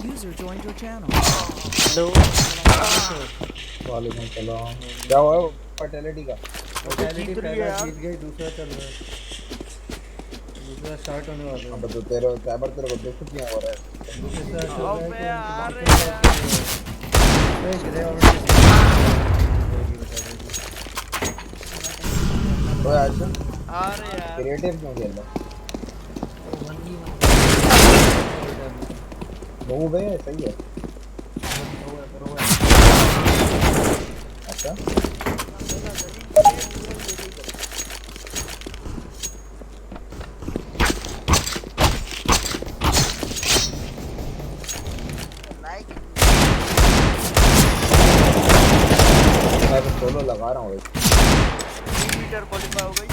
User joined your channel. Hello वालेकुम सलाम। क्या हुआ फर्टिलिटी का? फर्टिलिटी पहला जीत गई, दूसरा चल रहा है, दूसरा स्टार्ट होने वाला है। अब तो तेरे साइबर तेरे को दुख क्यों हो रहा है? दूसरा चल रहा है अबे कि यार उनके ग्रेहाउंड ओए आशा अरे यार क्रिएटिव क्यों खेल रहा? वो बे सही है। अच्छा मैं तो सोलो लगा रहा हूँ। 3 मीटर क्वालीफाई हो गई।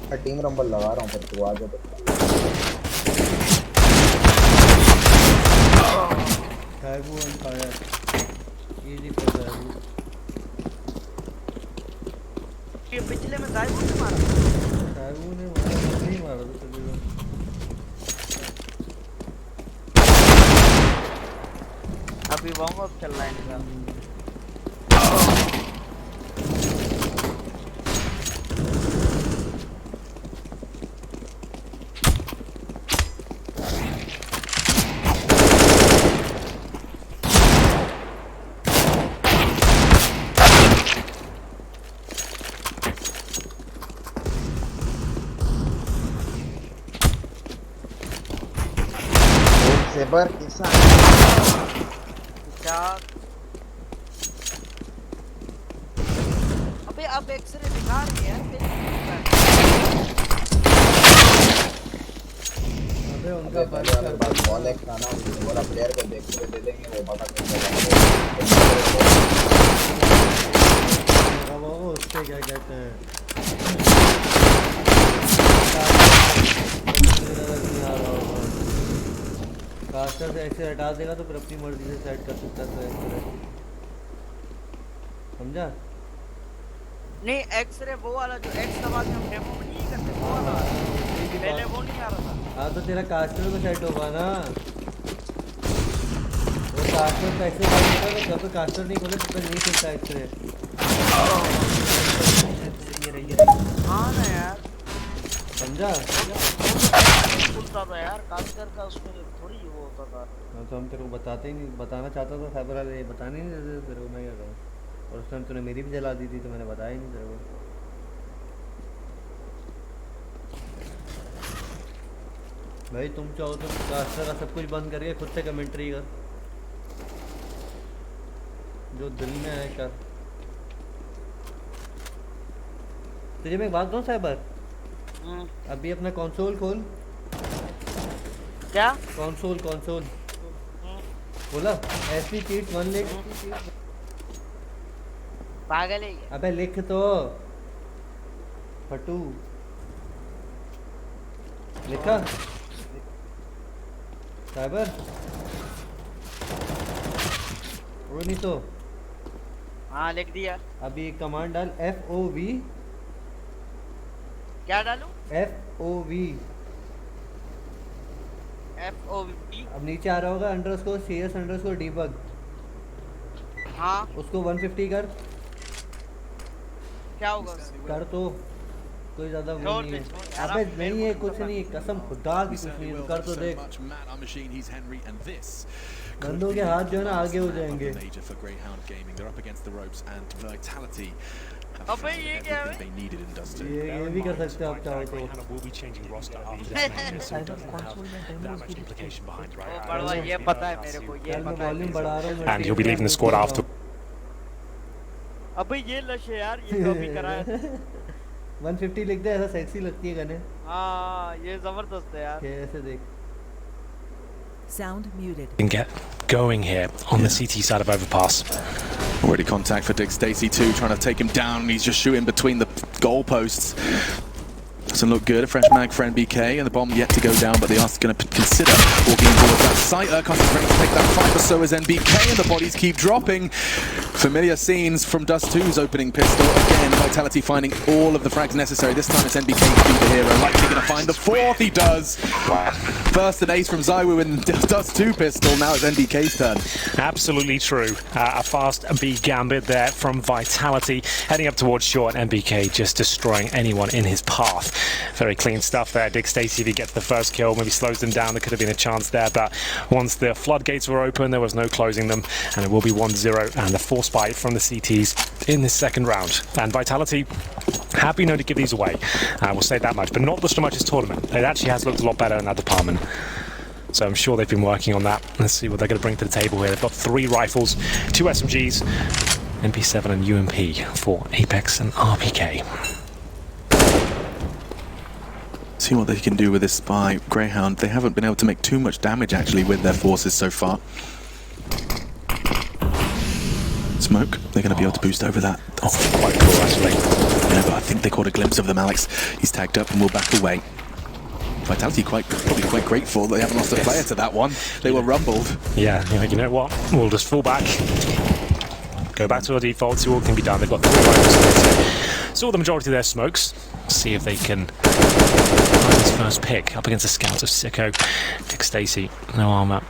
मैं टीम रंबल लगा रहा हूँ पर तू आ जा तो। Taibu on fire. Easy for Taibu. ये पिछले में गायब होने मारा। Taibu ने मारा नहीं मारा तो चलेगा। अभी वार्म अप चल रहा है इनका। सेबर किसा क्या? अबे अब एक्सरे दिखा रही है अबे उनका पहले वाले बात बॉल एक था ना, बोला प्लेयर को देख के दे देंगे वो पता कर वो उससे क्या कहते हैं कास्टर से एक्से हटा देगा तो फिर अपनी मर्जी से सेट कर सकता है। समझा? नहीं एक्सरे वो वाला जो एक्स दबा के हम डेमो में नहीं करते वो वाला पहले वो नहीं आ रहा था। हाँ तो तेरा कास्टर तो सेट होगा ना, वो कास्टर पैसे डालेगा तो जब तक कास्टर नहीं खोले तब तक नहीं खुलता एक्सरे। हाँ ना यार समझा? खुलता था यार कास्टर का, उसमें थोड़ी वो होता था। हाँ तो हम तेरे को बताते ही नहीं, बताना चाहता था साइबर वाले, बताने नहीं देते तेरे को, मैं क्या करूँ। और उस टाइम तूने मेरी भी जला दी थी तो मैंने बताया ही नहीं तेरे को। भाई तुम चाहो तो कास्टर का सब कुछ बंद करके खुद से कमेंट्री कर, जो दिल में है कर। तुझे मैं एक बात कहूँ साइबर, अभी अपना कंसोल खोल। क्या कंसोल बोला ऐसी चीट 1 लिख। पागल है ये। अबे लिख तो फटू लिखा साइबर वो नहीं तो हाँ लिख दिया। अभी एक कमांड डाल FOV। क्या डालूं? FOV। FOV। अब नीचे आ रहा होगा _CS_debug। हाँ उसको 150 कर। क्या होगा? कर तो कोई ज्यादा वो नहीं है। अबे नहीं है कुछ नहीं, कसम खुदा की कुछ नहीं, कर तो देख। बंदों के हाथ जो है ना आगे हो जाएंगे। अबे ये क्या है? ये भी कर सकते हो आप चाहो तो। बड़वा ये पता है मेरे को, ये पता है। वॉल्यूम बढ़ा रहा हूँ And he'll be leaving the squad after. अबे ये लश है यार, ये कॉपी कराया। 150 लिख दे, ऐसा सेक्सी लगती है गने। हाँ ये जबरदस्त है यार। कैसे देख। Sound muted. And get going here on the CT side of overpass. Already contact for Dick Stacey too, trying to take him down. He's just shooting between the goalposts. Doesn't look good. A fresh mag for NBK, and the bomb yet to go down, but they are going to consider walking towards that site. Urquhart is ready to take that fight, but so is NBK, and the bodies keep dropping. Familiar scenes from Dust 2's opening pistol. Again, Vitality finding all of the frags necessary. This time it's NBK to be the hero. Likely going to find the fourth. He does. Wow. First an ace from Zywoo in Dust 2 pistol. Now it's NBK's turn. Absolutely true. A fast B gambit there from Vitality. Heading up towards short, NBK just destroying anyone in his path. Very clean stuff there. Dick Stacey, if he gets the first kill, maybe slows them down. There could have been a chance there, but once the floodgates were open, there was no closing them, and it will be 1-0, and the force bite from the CTs in this second round. And Vitality, happy no to give these away. We'll say that much, but not so much as tournament. It actually has looked a lot better in that department. So I'm sure they've been working on that. Let's see what they're going to bring to the table here. They've got 3 rifles, 2 SMGs, MP7 and UMP for Apex and RPK. See what they can do with this by Greyhound. They haven't been able to make too much damage actually with their forces so far. Smoke, they're going to be able to boost over that. That's quite cool actually. Yeah, but I think they caught a glimpse of them, Alex. He's tagged up and will back away. Vitality probably quite grateful they haven't lost a player to that one. They were rumbled. Yeah, you know what? We'll just fall back. Go back to our default, see what can be done. They've got 3 rifles. Saw the majority of their smokes. See if they can find his first pick up against the scouts of Sicko. Dick Stacey, no armor.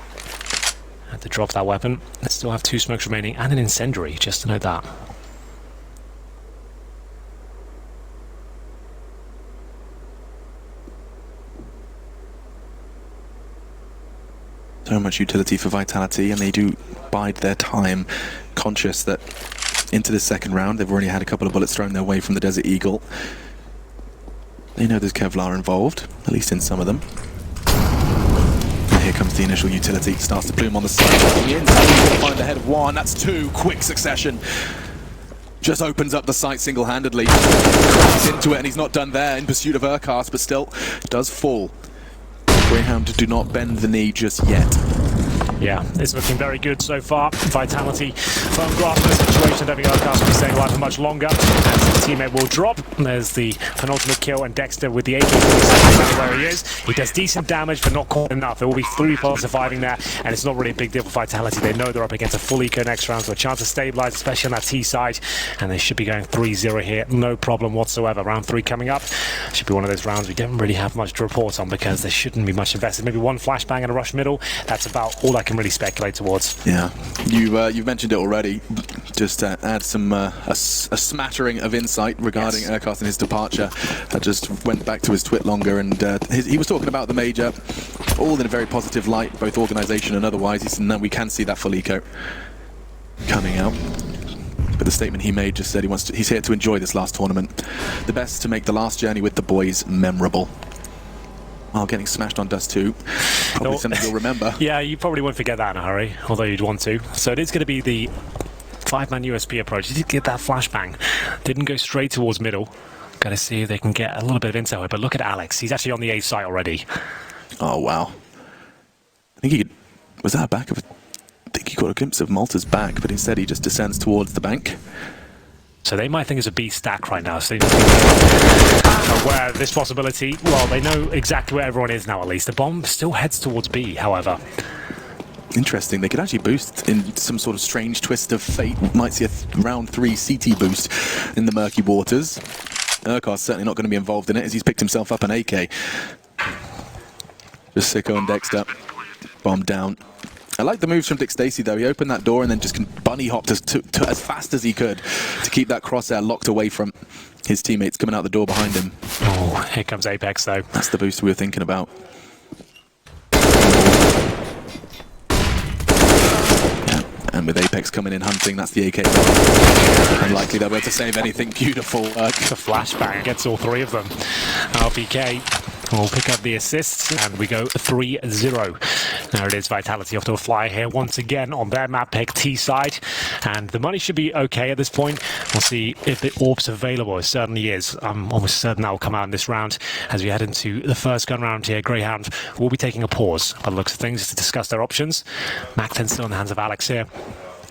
Had to drop that weapon. They still have 2 smokes remaining and an incendiary, just to note that. So much utility for Vitality, and they do bide their time, conscious that into the second round they've already had a couple of bullets thrown their way from the Desert Eagle. They know there's Kevlar involved, at least in some of them. And here comes the initial utility. Starts to plume on the side. The inside, he's going to find the head of one. That's 2. Quick succession. Just opens up the site single-handedly. Cracks into it, and he's not done there in pursuit of Urquhart, but still does fall. Greyhound do not bend the knee just yet. Yeah, it's looking very good so far. Vitality, firm grasp of the situation. I don't think Urquhart will be staying alive for much longer. As the teammate will drop. There's the penultimate kill, and Dexter with the AK-47 where he is. He does decent damage, but not quite enough. There will be 3 players surviving there, and it's not really a big deal for Vitality. They know they're up against a full eco next round, so a chance to stabilize, especially on that T side, and they should be going 3-0 here. No problem whatsoever. Round 3 coming up. Should be one of those rounds we don't really have much to report on because there shouldn't be much invested. Maybe 1 flashbang and a rush middle. That's about all I can really speculate towards. Yeah, you've mentioned it already. Just add some a smattering of insight regarding Urquhart and his departure. I just went back to his twit longer, and he was talking about the major, all in a very positive light, both organisation and otherwise. He said, "No, we can see that full eco coming out." But the statement he made just said he's here to enjoy this last tournament, the best to make the last journey with the boys memorable. While getting smashed on Dust 2, probably something you'll remember. Yeah, you probably won't forget that in a hurry, although you'd want to. So it is going to be the 5-man USP approach. He did get that flashbang. Didn't go straight towards middle. Got to see if they can get a little bit of intel here. But look at Alex. He's actually on the A site already. Oh, wow. I think he could... Was that a back of... I think he got a glimpse of Malta's back, but instead he just descends towards the bank. So they might think it's a B stack right now. So they are aware of this possibility. Well, they know exactly where everyone is now, at least. The bomb still heads towards B, however. Interesting. They could actually boost in some sort of strange twist of fate. Might see a round 3 CT boost in the murky waters. Urquhart's certainly not going to be involved in it as he's picked himself up an AK. Just Sicko and Dexter. Bomb down. I like the moves from Dick Stacey though. He opened that door and then just bunny hopped as fast as he could to keep that crosshair locked away from his teammates coming out the door behind him. Oh, here comes Apex though. That's the boost we were thinking about. Yeah, and with Apex coming in hunting, that's the AK. Unlikely they'll be able to save anything beautiful. The flashbang gets all 3 of them. RPK will pick up the assists, and we go 3-0. There it is, Vitality off to a fly here once again on their map pick T side, and the money should be okay at this point. We'll see if the orb's available. It certainly is. I'm almost certain that will come out in this round as we head into the first gun round here. Greyhound will be taking a pause by the looks of things to discuss their options. Mac 10 still in the hands of Alex here.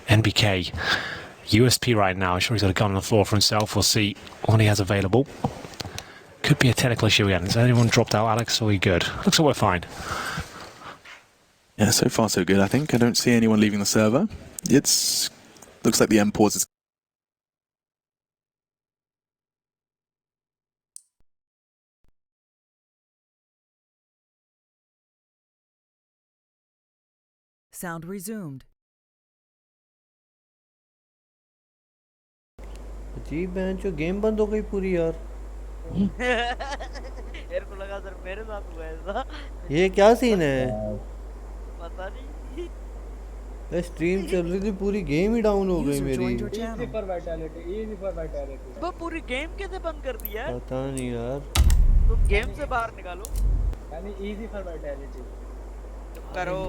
NBK USP right now. I'm sure he's got a gun on the floor for himself. We'll see what he has available. could be a technical issue again. Has anyone dropped out, Alex? Or are we good? Looks like we're fine. Yeah, so far so good, I think. I don't see anyone leaving the server. It's looks like the M pause is Sound resumed. अजीब बहन जो game बंद हो गई पूरी यार मेरे को लगा सर मेरे साथ हुआ ऐसा ये क्या सीन है पता नहीं ये स्ट्रीम चल रही थी पूरी गेम ही डाउन हो गई User मेरी joined your channel. वो पूरी गेम कैसे बंद कर दिया है पता नहीं यार तुम गेम से बाहर निकालो चुप करो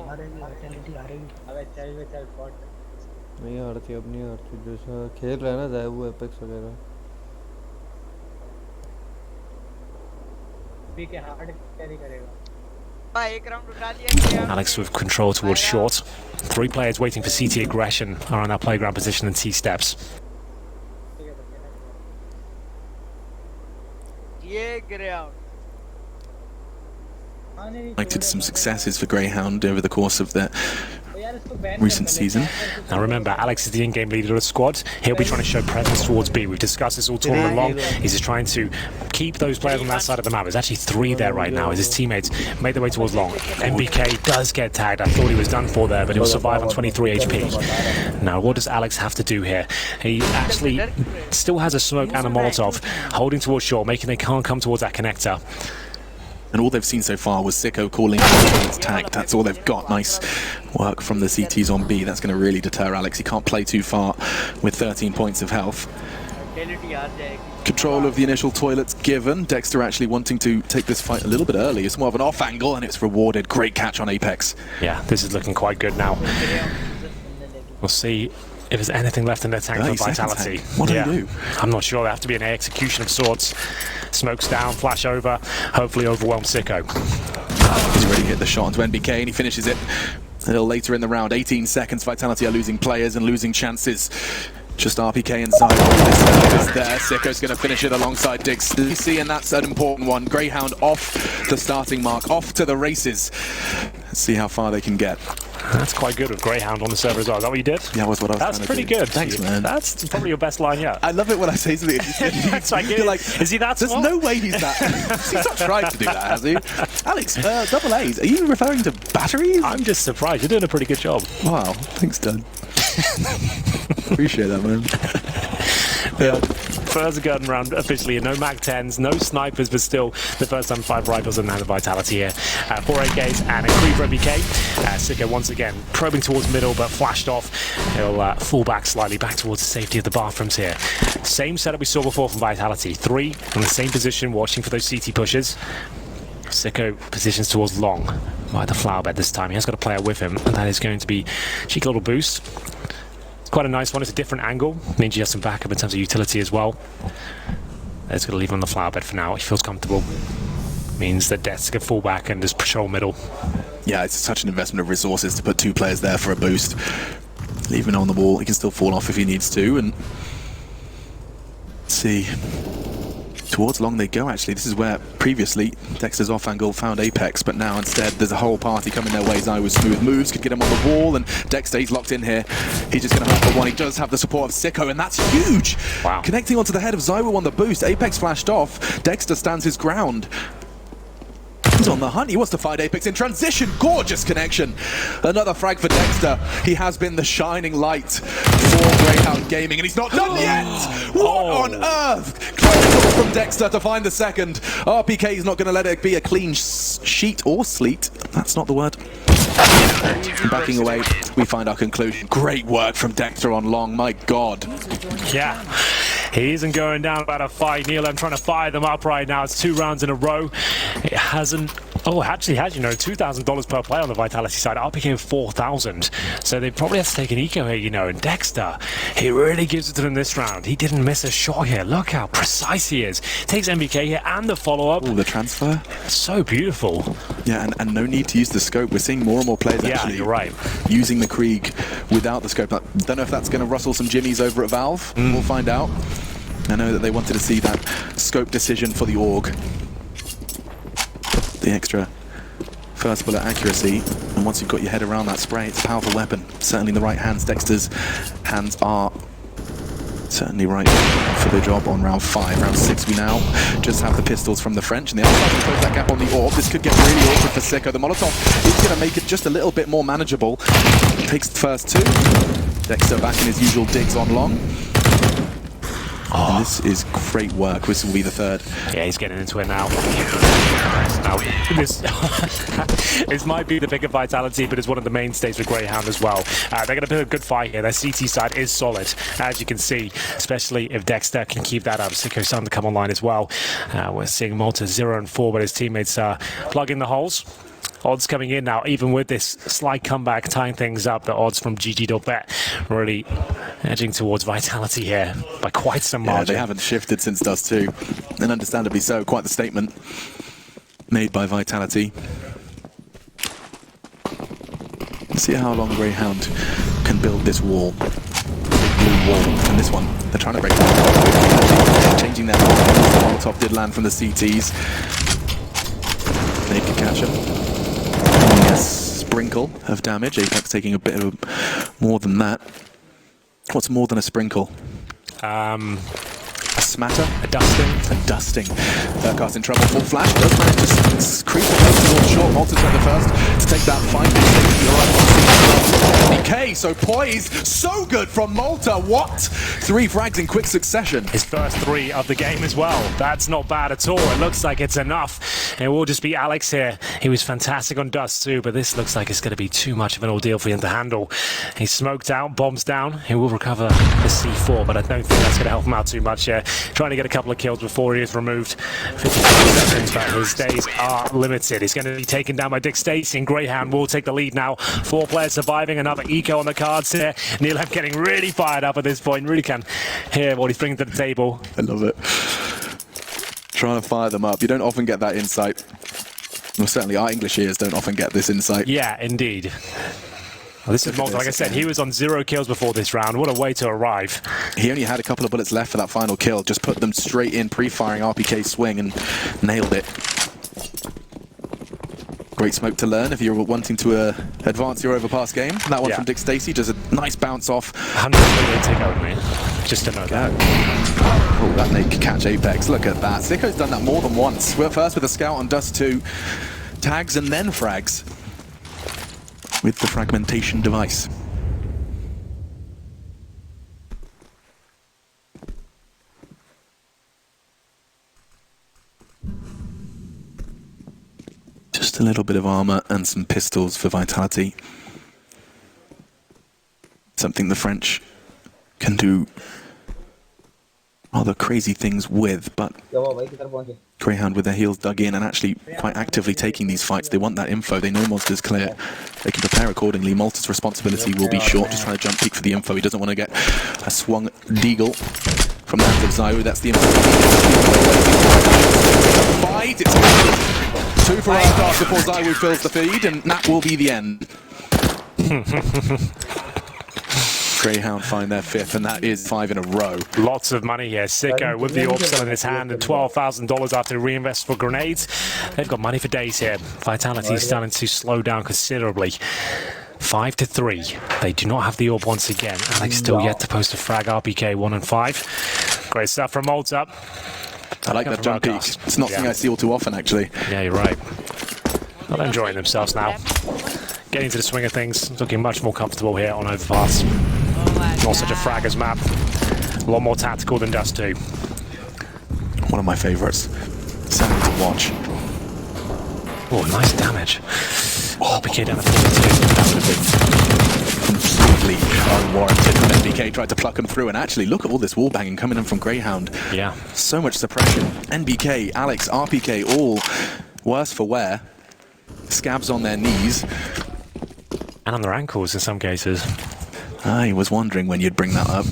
नहीं हारती अब नहीं हारती जैसा खेल रहा है ना जाए वो एपेक्स वगैरह भाई एक राउंड उठा लिया Alex with control towards short. 3 players waiting for CT aggression are on that playground position in T steps. ये Greyhound Did some successes for Greyhound over the course of their recent season. Now remember, Alex is the in-game leader of the squad. He'll be trying to show presence towards B. We've discussed this all tournament long. He's just trying to keep those players on that side of the map. There's actually 3 there right now as his teammates made their way towards long. MBK does get tagged. I thought he was done for there, but he'll survive on 23 HP. Now, what does Alex have to do here? He actually still has a smoke and a Molotov holding towards shore, making they can't come towards that connector. And all they've seen so far was Sicko calling it's tagged. That's all they've got. Nice work from the CTs on B. That's going to really deter Alex. He can't play too far with 13 points of health. Control of the initial toilets given. Dexter actually wanting to take this fight a little bit early. It's more of an off angle and it's rewarded. Great catch on Apex. Yeah, this is looking quite good now. We'll see if there's anything left in their tank for vitality. What do they do? I'm not sure. They have to be an execution of sorts. Smokes down, flash over, hopefully overwhelm Sicko. He's already hit the shot onto NBK and he finishes it a little later in the round. 18 seconds, Vitality are losing players and losing chances. Just RPK and Zyro is there. Sicko's going to finish it alongside Diggs. DC, and that's an important one. Greyhound off the starting mark, off to the races. Let's see how far they can get. That's quite good with Greyhound on the server as well. Is that what you did? Yeah, that was what I was That's trying pretty to do. good. Thanks, man. That's probably your best line yet. I love it when I say something. That's like, You're like, is he that there's small? no way he's that. He's not tried to do that, has he? Alex, double A's. Are you referring to batteries? I'm just surprised. You're doing a pretty good job. Wow, thanks, Dad. Appreciate that, man. Yeah. First gun round officially, no Mag 10s, no snipers, but still the first time 5 rifles and the vitality here. 4 AKs and a creep for MBK. Sicko once again probing towards middle, but flashed off. He'll fall back slightly, back towards the safety of the bathrooms here. Same setup we saw before from Vitality. 3 in the same position, watching for those CT pushes. Sicko positions towards long by the flower bed this time. He has got a player with him, and that is going to be cheeky little boost. It's quite a nice one. It's a different angle. Means he has some backup in terms of utility as well. He's going to leave him on the flower bed for now. He feels comfortable. Means that Death's going to fall back and just patrol middle. Yeah, it's such an investment of resources to put 2 players there for a boost. Leaving on the wall, he can still fall off if he needs to. And let's see. Towards long they go, actually. This is where previously Dexter's off angle found Apex, but now instead there's a whole party coming their way. Zy with smooth moves, could get him on the wall, and Dexter, he's locked in here. He's just going to hope for one. He does have the support of Sicko, and that's huge! Wow. Connecting onto the head of Zyro on the boost. Apex flashed off. Dexter stands his ground. He's on the hunt. He wants to find Apex in transition. Gorgeous connection. Another frag for Dexter. He has been the shining light for Greyhound Gaming, and he's not done yet. What on earth? Critical from Dexter to find the second. RPK is not going to let it be a clean sheet or sleet. That's not the word. Backing away, we find our conclusion. Great work from Dexter on long. My God. Yeah. He isn't going down about a fight. Neil, I'm trying to fire them up right now. It's 2 rounds in a row. It hasn't... Oh, it actually has, you know, $2,000 per play on the Vitality side. RPK of 4,000. So they probably have to take an eco here, you know. And Dexter, he really gives it to them this round. He didn't miss a shot here. Look how precise he is. Takes MBK here and the follow-up. Oh, the transfer. So beautiful. Yeah, and no need to use the scope. We're seeing more and more players actually you're right. using the Krieg without the scope. I don't know if that's going to rustle some jimmies over at Valve. We'll find out. I know that they wanted to see that scope decision for the AUG. The extra first bullet accuracy, and once you've got your head around that spray, it's a powerful weapon. Certainly in the right hands. Dexter's hands are certainly right for the job on round 5. Round 6 we now just have the pistols from the French, and they are starting to close that gap on the AUG. This could get really awkward for Sicko. The Molotov is going to make it just a little bit more manageable. Takes the first 2. Dexter back in his usual digs on long. And this is great work. This will be the 3rd. Yeah, he's getting into it now. Now, this might be the bigger Vitality, but it's one of the mainstays for Greyhound as well. They're going to put a good fight here. Their CT side is solid, as you can see, especially if Dexter can keep that up. Sicko's starting to come online as well. We're seeing Malta 0 and 4, but his teammates are plugging the holes. Odds coming in now, even with this slight comeback, tying things up. The odds from GG.bet really edging towards Vitality here by quite some margin. Yeah, they haven't shifted since Dust 2, and understandably so. Quite the statement made by Vitality. Let's see how long Greyhound can build this wall. Blue wall. And this one, they're trying to break it. Changing their minds. The Molotov did land from the CTs. They could catch him. Sprinkle of damage. Apex taking a bit of more than that. What's more than a sprinkle? A smatter? A dusting? A dusting. Urquhart's in trouble. Full flash. Does manage to creep the pace towards short. Malta's went the first to take that fight. BK, so poised. So good from Malta. What? 3 frags in quick succession. His first 3 of the game as well. That's not bad at all. It looks like it's enough. It will just be Alex here. He was fantastic on Dust too, but this looks like it's going to be too much of an ordeal for him to handle. He's smoked out, bombs down. He will recover the C4, but I don't think that's going to help him out too much here. Trying to get a couple of kills before he is removed. 55 seconds, but his days are limited. He's going to be taken down by Dick Stacey, and Greyhound will take the lead now. 4 players surviving, another eco on the cards here. Neilheim getting really fired up at this point. Really can hear what he's bringing to the table. I love it. Trying to fire them up. You don't often get that insight. Well, certainly our English ears don't often get this insight. Yeah, indeed. Well, this is Malta. Like I said, he was on 0 kills before this round. What a way to arrive. He only had a couple of bullets left for that final kill. Just put them straight in, pre-firing RPK swing, and nailed it. Great smoke to learn if you're wanting to advance your overpass game. That one from Dick Stacey does a nice bounce off. 100 take out me. Just to know that. Oh, that nade could catch Apex. Look at that. Sicko's done that more than once. We're first with a scout on Dust 2. Tags and then frags. With the fragmentation device. Just a little bit of armor and some pistols for Vitality. Something the French can do rather crazy things with, but Greyhound with their heels dug in and actually quite actively taking these fights. They want that info. They know Monster's clear. They can prepare accordingly. Malta's responsibility will be short, just trying to jump peek for the info. He doesn't want to get a swung deagle from the hands of Zyu. That's the info. Fight! It's 2 for Urquhart before Zyu fills the feed, and that will be the end. Greyhound find their 5th, and that is 5 in a row. Lots of money here. Sicko with the AWP still in his hand and $12,000 after he reinvests for grenades. They've got money for days here. Vitality is starting to slow down considerably. 5-3. They do not have the AWP once again. Alex still yet to post a frag. RPK 1 and 5. Great stuff from Malta. I like that jump peek. It's not something I see all too often, actually. Yeah, you're right. Not enjoying themselves now. Getting into the swing of things. Looking much more comfortable here on overpass. Not such a fraggers map. A lot more tactical than Dust 2. One of my favourites. Something to watch. Oh, nice damage. Oh, RPK down at 42. That would have been completely unwarranted when NBK tried to pluck him through. And actually, look at all this wall banging coming in from Greyhound. Yeah. So much suppression. NBK, Alex, RPK, all worse for wear. Scabs on their knees. And on their ankles in some cases. I was wondering when you'd bring that up.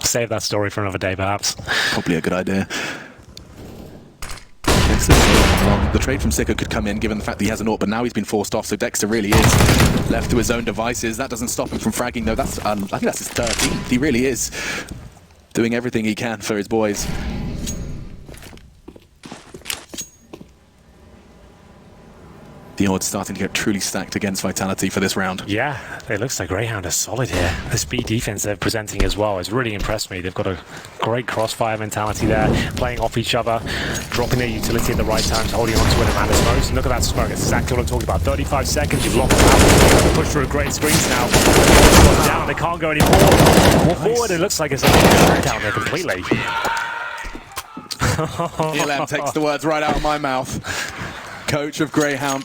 Save that story for another day, perhaps. Probably a good idea. The trade from Sicko could come in, given the fact that he has an AWP, but now he's been forced off, so Dexter really is left to his own devices. That doesn't stop him from fragging, though. That's I think that's his 13th. He really is doing everything he can for his boys. The odds starting to get truly stacked against Vitality for this round. Yeah, it looks like Greyhound are solid here. The speed defense they're presenting as well has really impressed me. They've got a great crossfire mentality there, playing off each other, dropping their utility at the right times, holding on to it at smokes. And look at that smoke. That's exactly what I'm talking about. 35 seconds, you've locked them out. Push through great screens now. Down, they can't go anymore. More forward, it looks like it's down there completely. Elam takes the words right out of my mouth. Coach of Greyhound,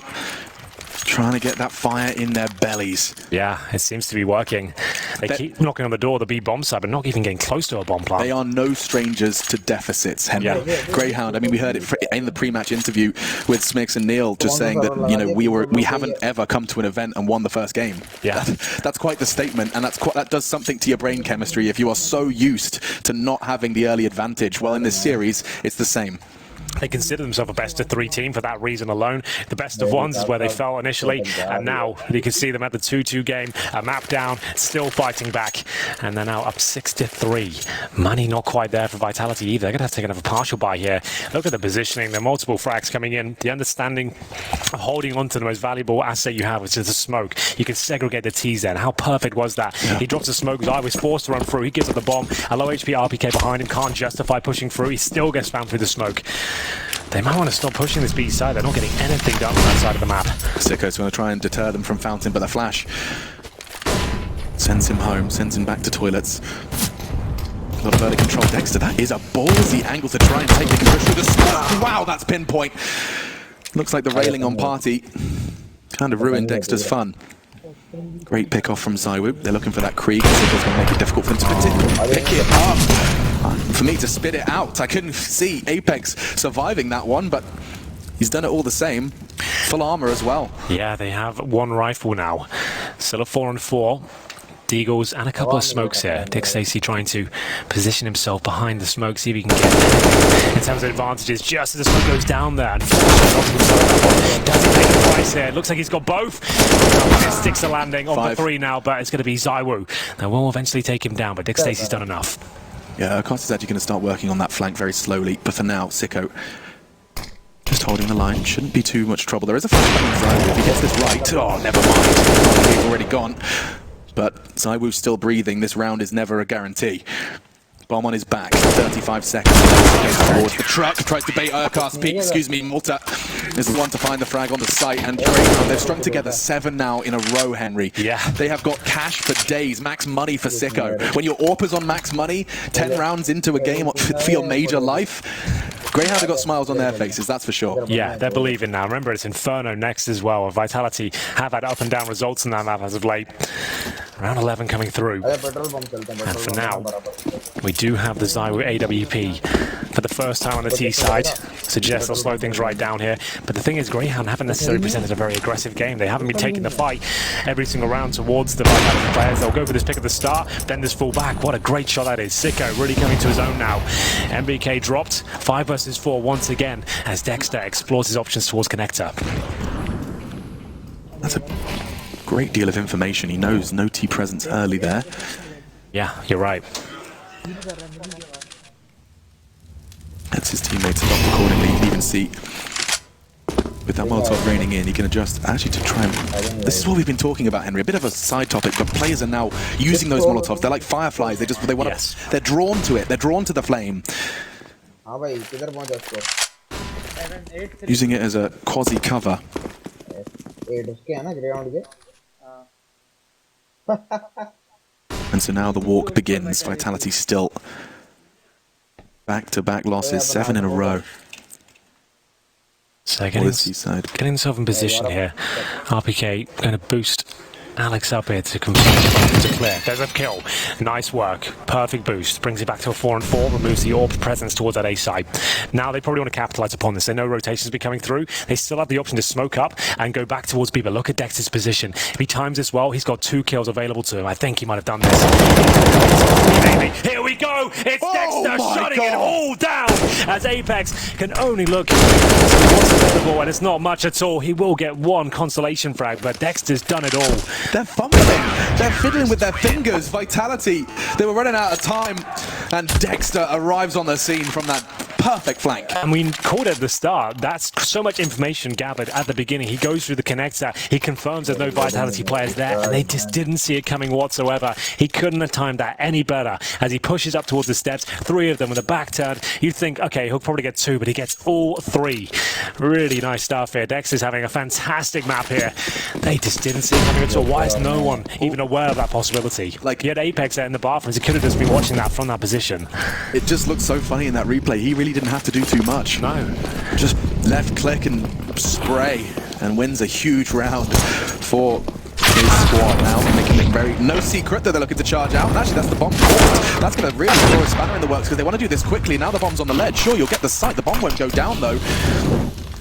trying to get that fire in their bellies. Yeah, it seems to be working. They keep knocking on the door, the B bomb side, but not even getting close to a bomb plant. They are no strangers to deficits, Henry. Yeah. Greyhound, I mean, we heard it in the pre-match interview with Smix and Neil, just saying that, you know, we haven't ever come to an event and won the first game. Yeah. That's quite the statement, and that does something to your brain chemistry if you are so used to not having the early advantage. Well, in this series, it's the same. They consider themselves a best-of-3 team for that reason alone. The best of ones is where they fell initially, and now you can see them at the 2-2 game, a map down, still fighting back, and they're now up 6-3. Money not quite there for Vitality either. They're going to have to take another partial buy here. Look at the positioning. There are multiple frags coming in. The understanding of holding on to the most valuable asset you have, which is the smoke. You can segregate the T's then. How perfect was that? Yeah. He drops the smoke. I was forced to run through. He gives up the bomb. A low HP RPK behind him can't justify pushing through. He still gets found through the smoke. They might want to stop pushing this B side. They're not getting anything done on that side of the map. Sicko's going to try and deter them from Fountain, but the flash sends him home, sends him back to toilets. A lot of early control. Dexter, that is a ballsy angle to try and take. They can push through the smoke. Wow, that's pinpoint. Looks like the railing on Party kind of ruined Dexter's fun. Great pick off from Zywoo. They're looking for that Krieg. Sicko's going to make it difficult for them to pick it up. For me to spit it out, I couldn't see Apex surviving that one, but he's done it all the same. Full armor as well. Yeah, they have one rifle now. Still a 4-on-4. Deagles and a couple of smokes here. Dick Stacey trying to position himself behind the smoke, see if he can get in terms of advantages just as the smoke goes down there. Doesn't pay the price here. Looks like he's got both. It sticks the landing on the 3 now, but it's going to be Zywoo. They will eventually take him down, but Dick Stacey's done enough. Yeah, Costa's actually going to start working on that flank very slowly, but for now, Sicko just holding the line. Shouldn't be too much trouble. There is a flash coming Zywoo. If he gets this right, oh, never mind. He's already gone. But Zywoo's still breathing. This round is never a guarantee. Bomb on his back, 35 seconds. Towards the truck, tries to bait Urquhart's peak, excuse me, Malta is the one to find the frag on the site, and they've strung together 7 now in a row, Henry. Yeah. They have got cash for days, max money for Sicko. When your AWP is on max money, 10 rounds into a game for your major life, Greyhound have got smiles on their faces, that's for sure. Yeah, they're believing now. Remember, it's Inferno next as well. Vitality have had up and down results in that map as of late. Round 11 coming through. And for now, we do have the Zywoo AWP for the first time on the T side. Suggests they'll slow things right down here. But the thing is, Greyhound haven't necessarily presented a very aggressive game. They haven't been taking the fight every single round towards the Vitality players. They'll go for this pick at the start, then this full back. What a great shot that is. Sicko really coming to his own now. MBK dropped. 5 versus 4 once again as Dexter explores his options towards Connector. That's a great deal of information. He knows no T presence early there. Yeah, you're right. That's his teammates adopt accordingly. You can even see with that Molotov raining in, he can adjust actually to try and... This is what we've been talking about, Henry. A bit of a side topic, but players are now using those Molotovs. They're like fireflies. They want to... They're drawn to it. They're drawn to the flame. Using it as a quasi cover. And so now the walk begins. Vitality still back-to-back losses, 7 in a row. So getting himself in position here. RPK going to boost Alex up here to complete to clear. There's a kill. Nice work. Perfect boost. Brings it back to a 4-on-4. Removes the AWP presence towards that A side. Now they probably want to capitalize upon this. They know rotations will be coming through. They still have the option to smoke up and go back towards B. But look at Dexter's position. If he times this well, he's got 2 kills available to him. I think he might have done this. Here we go. It's Dexter shutting it all down as Apex can only look at what's available, and it's not much at all. He will get 1 consolation frag, but Dexter's done it all. They're fumbling. They're fiddling with their fingers. Vitality. They were running out of time. And Dexter arrives on the scene from that perfect flank. And we called it at the start. That's so much information gathered at the beginning. He goes through the connector. He confirms there's no Vitality players there, and they just didn't see it coming whatsoever. He couldn't have timed that any better. As he pushes up towards the steps, 3 of them with a back turn, you'd think, okay, he'll probably get 2, but he gets all 3. Really nice stuff here. Dexter's having a fantastic map here. They just didn't see it coming at all. Why is no one even aware of that possibility? Like, he had Apex there in the bathrooms. He could have just been watching that from that position. It just looks so funny in that replay. He really didn't have to do too much. No. Just left click and spray and wins a huge round for his squad now. Making it very no secret that they're looking to charge out. And actually, that's the bomb. That's going to really throw a spanner in the works because they want to do this quickly. Now the bomb's on the ledge. Sure, you'll get the sight. The bomb won't go down though.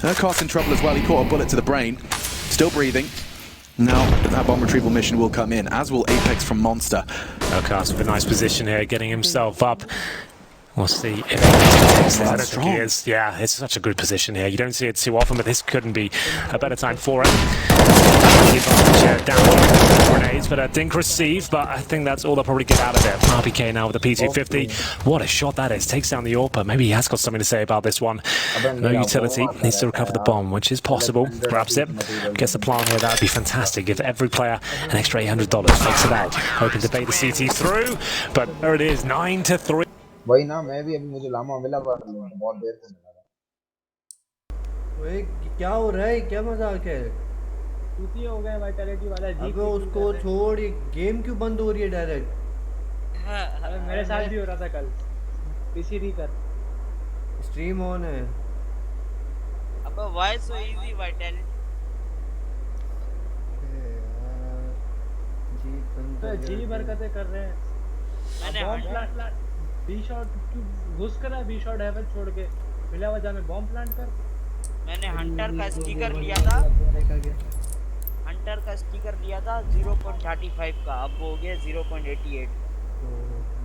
Urquhart's in trouble as well. He caught a bullet to the brain. Still breathing. Now that bomb retrieval mission will come in, as will Apex from Monster. Urquhart's in a nice position here, getting himself up. We'll see if he takes it. I don't think he is. Yeah, it's such a good position here. You don't see it too often, but this couldn't be a better time for him. The advantage down grenades, but didn't receive, but I think that's all they'll probably get out of it. RPK now with the P250. What a shot that is. Takes down the AWPer. Maybe he has got something to say about this one. No utility. Needs to recover the bomb, which is possible. Grabs it. Gets the plant here. That would be fantastic. Give every player an extra $800. Takes it out. Hoping to bait the CT through, but there it is. 9-3. वही ना मैं भी अभी मुझे लामा मिला बहुत देर से मिला था। ओए क्या हो रहा है? क्या मजाक है? चूतिया हो गया वाइटैलिटी वाला जी। अबे उसको छोड़, ये गेम क्यों बंद हो रही है डायरेक्ट? अबे मेरे साथ भी हो रहा था कल। पीसी री कर। स्ट्रीम ऑन है। अबे व्हाई सो इजी वाइटैलिटी? जी बरकतें कर रहे हैं। मैंने बी शॉट घुस कर बी शॉट हेवन छोड़ के मिला वजह में बॉम्ब प्लांट कर। मैंने हंटर का स्टिकर लिया था। हंटर का स्टिकर लिया था 0.35 का, अब हो गया 0.88।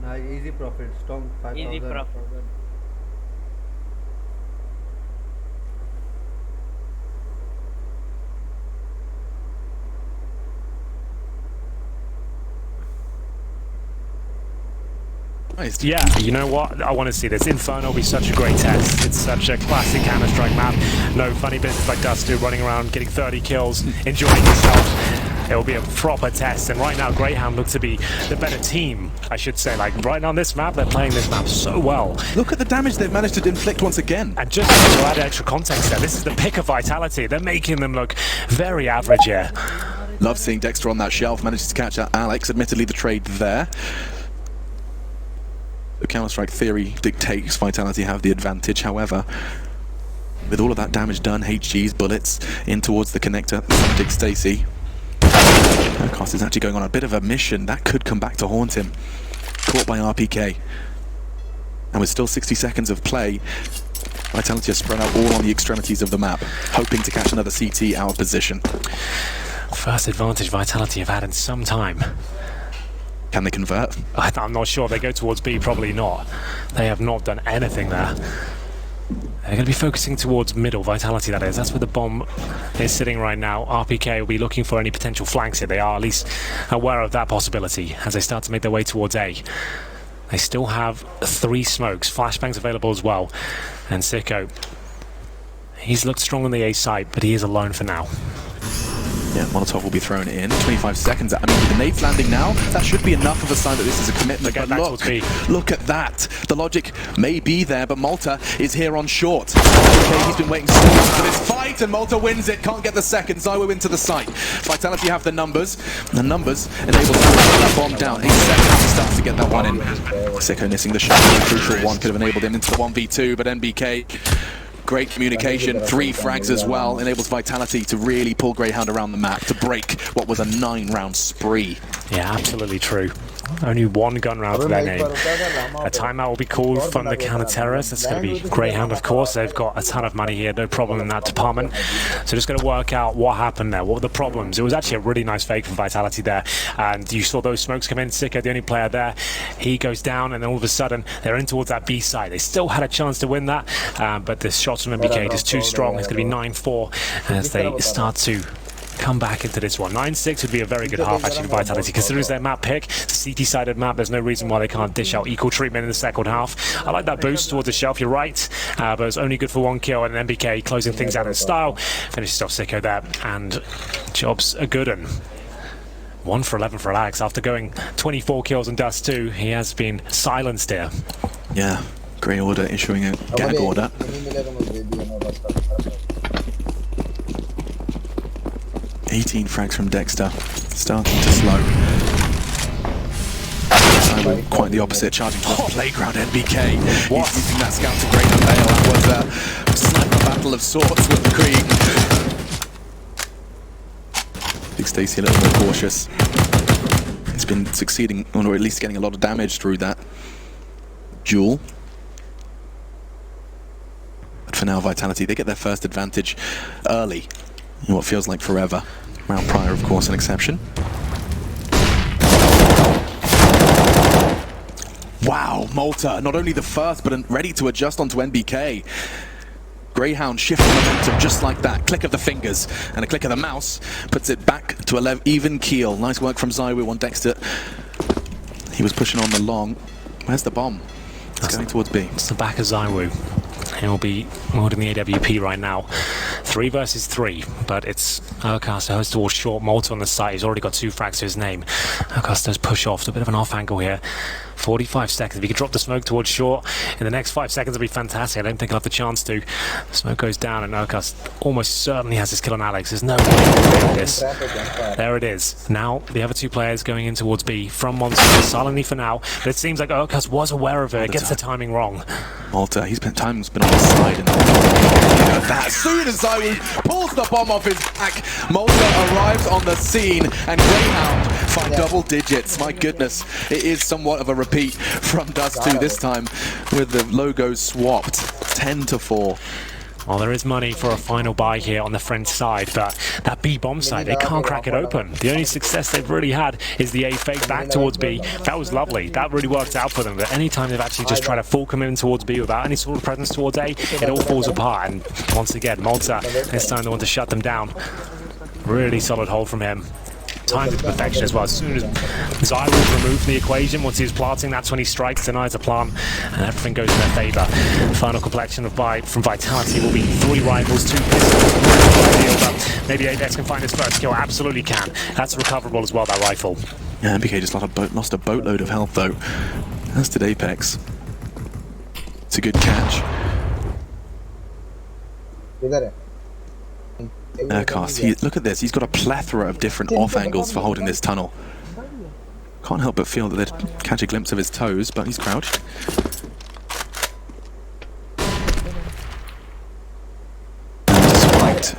ना easy profit stock 5000। Easy profit. Yeah, you know what? I want to see this. Inferno will be such a great test. It's such a classic Counter-Strike map. No funny business like Duster running around, getting 30 kills, enjoying yourself. It will be a proper test. And right now, Greyhound looks to be the better team, I should say. Like, right now on this map, they're playing this map so well. Look at the damage they've managed to inflict once again. And just to add extra context there, this is the pick of Vitality. They're making them look very average here. Love seeing Dexter on that shelf. Manages to catch out Alex. Admittedly, the trade there. The Counter-Strike theory dictates Vitality have the advantage. However, with all of that damage done, HG's bullets in towards the connector, Dick Stacy. Urquhart is actually going on a bit of a mission that could come back to haunt him. Caught by RPK. And with still 60 seconds of play, Vitality has spread out all on the extremities of the map, hoping to catch another CT out of position. First advantage Vitality have had in some time. Can they convert? I'm not sure. They go towards B, probably not. They have not done anything there. They're going to be focusing towards middle, Vitality that is. That's where the bomb is sitting right now. RPK will be looking for any potential flanks here. They are at least aware of that possibility as they start to make their way towards A. They still have 3 smokes, flashbangs available as well. And Sicko, he's looked strong on the A side, but he is alone for now. Yeah, Molotov will be thrown in. 25 seconds. I mean, with the nades landing now, that should be enough of a sign that this is a commitment. But look at that. The logic may be there, but Malta is here on short. Okay, he's been waiting so long for this fight, and Malta wins it. Can't get the second. Zywo into the site. Vitality have the numbers. The numbers enable them to put that bomb down. 8 seconds to start to get that one in. Sicko missing the shot. The crucial one could have enabled him into the 1v2, but NBK... Great communication, 3 frags as well, enables Vitality to really pull Greyhound around the map to break what was a 9-round spree. Yeah, absolutely true. Only 1 gun round to their name. A timeout will be called from the counter-terrorists. That's going to be Greyhound, of course. They've got a ton of money here, no problem in that department. So just going to work out what happened there. What were the problems? It was actually a really nice fake from Vitality there. And you saw those smokes come in. Sicko, the only player there, he goes down, and then all of a sudden, they're in towards that B side. They still had a chance to win that, but the shots from MBK just too strong. It's going to be 9-4 as they start to come back into this one. 9-6 would be a very good half actually for Vitality. Considering their map pick, CT-sided map, there's no reason why they can't dish out equal treatment in the second half. I like that boost towards the shelf, you're right, but it's only good for 1 kill, and MBK closing things out in style. Finishes off Sicko there, and job's a good one. 1 for 11 for Alex. After going 24 kills in Dust 2, he has been silenced here. Yeah, Grey Order issuing a gag order. 18 frags from Dexter, starting to slow. Quite the opposite, charging towards playground. NBK. He's using that scout to Greyhound Bale. That was a sniper battle of sorts with the Krieg. Big Stacy a little more cautious. He's been succeeding, or at least getting a lot of damage through that duel. But for now, Vitality, they get their first advantage early in what feels like forever. Round prior, of course, an exception. Wow, Malta, not only the first, but ready to adjust onto NBK. Greyhound shifting momentum just like that. Click of the fingers and a click of the mouse puts it back to 11 even keel. Nice work from Zywoo on Dexter. He was pushing on the long. Where's the bomb? It's going towards B. It's the back of Zywoo. He'll be holding the AWP right now. 3 versus 3, but it's Urcast goes towards short. Malta on the side. He's already got 2 frags to his name. Urcast does push off to a bit of an off angle here. 45 seconds. If he could drop the smoke towards short in the next 5 seconds, it'll be fantastic. I don't think he'll have the chance to. The smoke goes down, and Urcast almost certainly has his kill on Alex. There's no way to win this. There it is. Now the other 2 players going in towards B from Monster silently for now, but it seems like Urcast was aware of it. It gets the timing wrong. Malta, timing's been on his side, and that as soon as Zywoo pulls the bomb off his back, Malta arrives on the scene, and Greyhound find double digits. My goodness, it is somewhat of a repeat from Dust 2 this time, with the logos swapped. 10-4. Well, there is money for a final buy here on the French side, but that B bomb side, they can't crack it open. The only success they've really had is the A fake back towards B. That was lovely. That really worked out for them. But anytime they've actually just tried to full commitment towards B without any sort of presence towards A, it all falls apart. And once again, Malta is time to want to shut them down. Really solid hold from him. Timed it to perfection as well. As soon as Zywoo was removed from the equation, once he was planting, that's when he strikes, denies a plant, and everything goes in their favour. Final complexion of from Vitality will be 3 rifles, 2 pistols. But maybe Apex can find his first kill. Absolutely can. That's recoverable as well, that rifle. Yeah, MBK just lost a boatload of health though. As did Apex. It's a good catch. Urcast, look at this, he's got a plethora of different off angles for holding this tunnel. Can't help but feel that they'd catch a glimpse of his toes, but he's crouched. Despite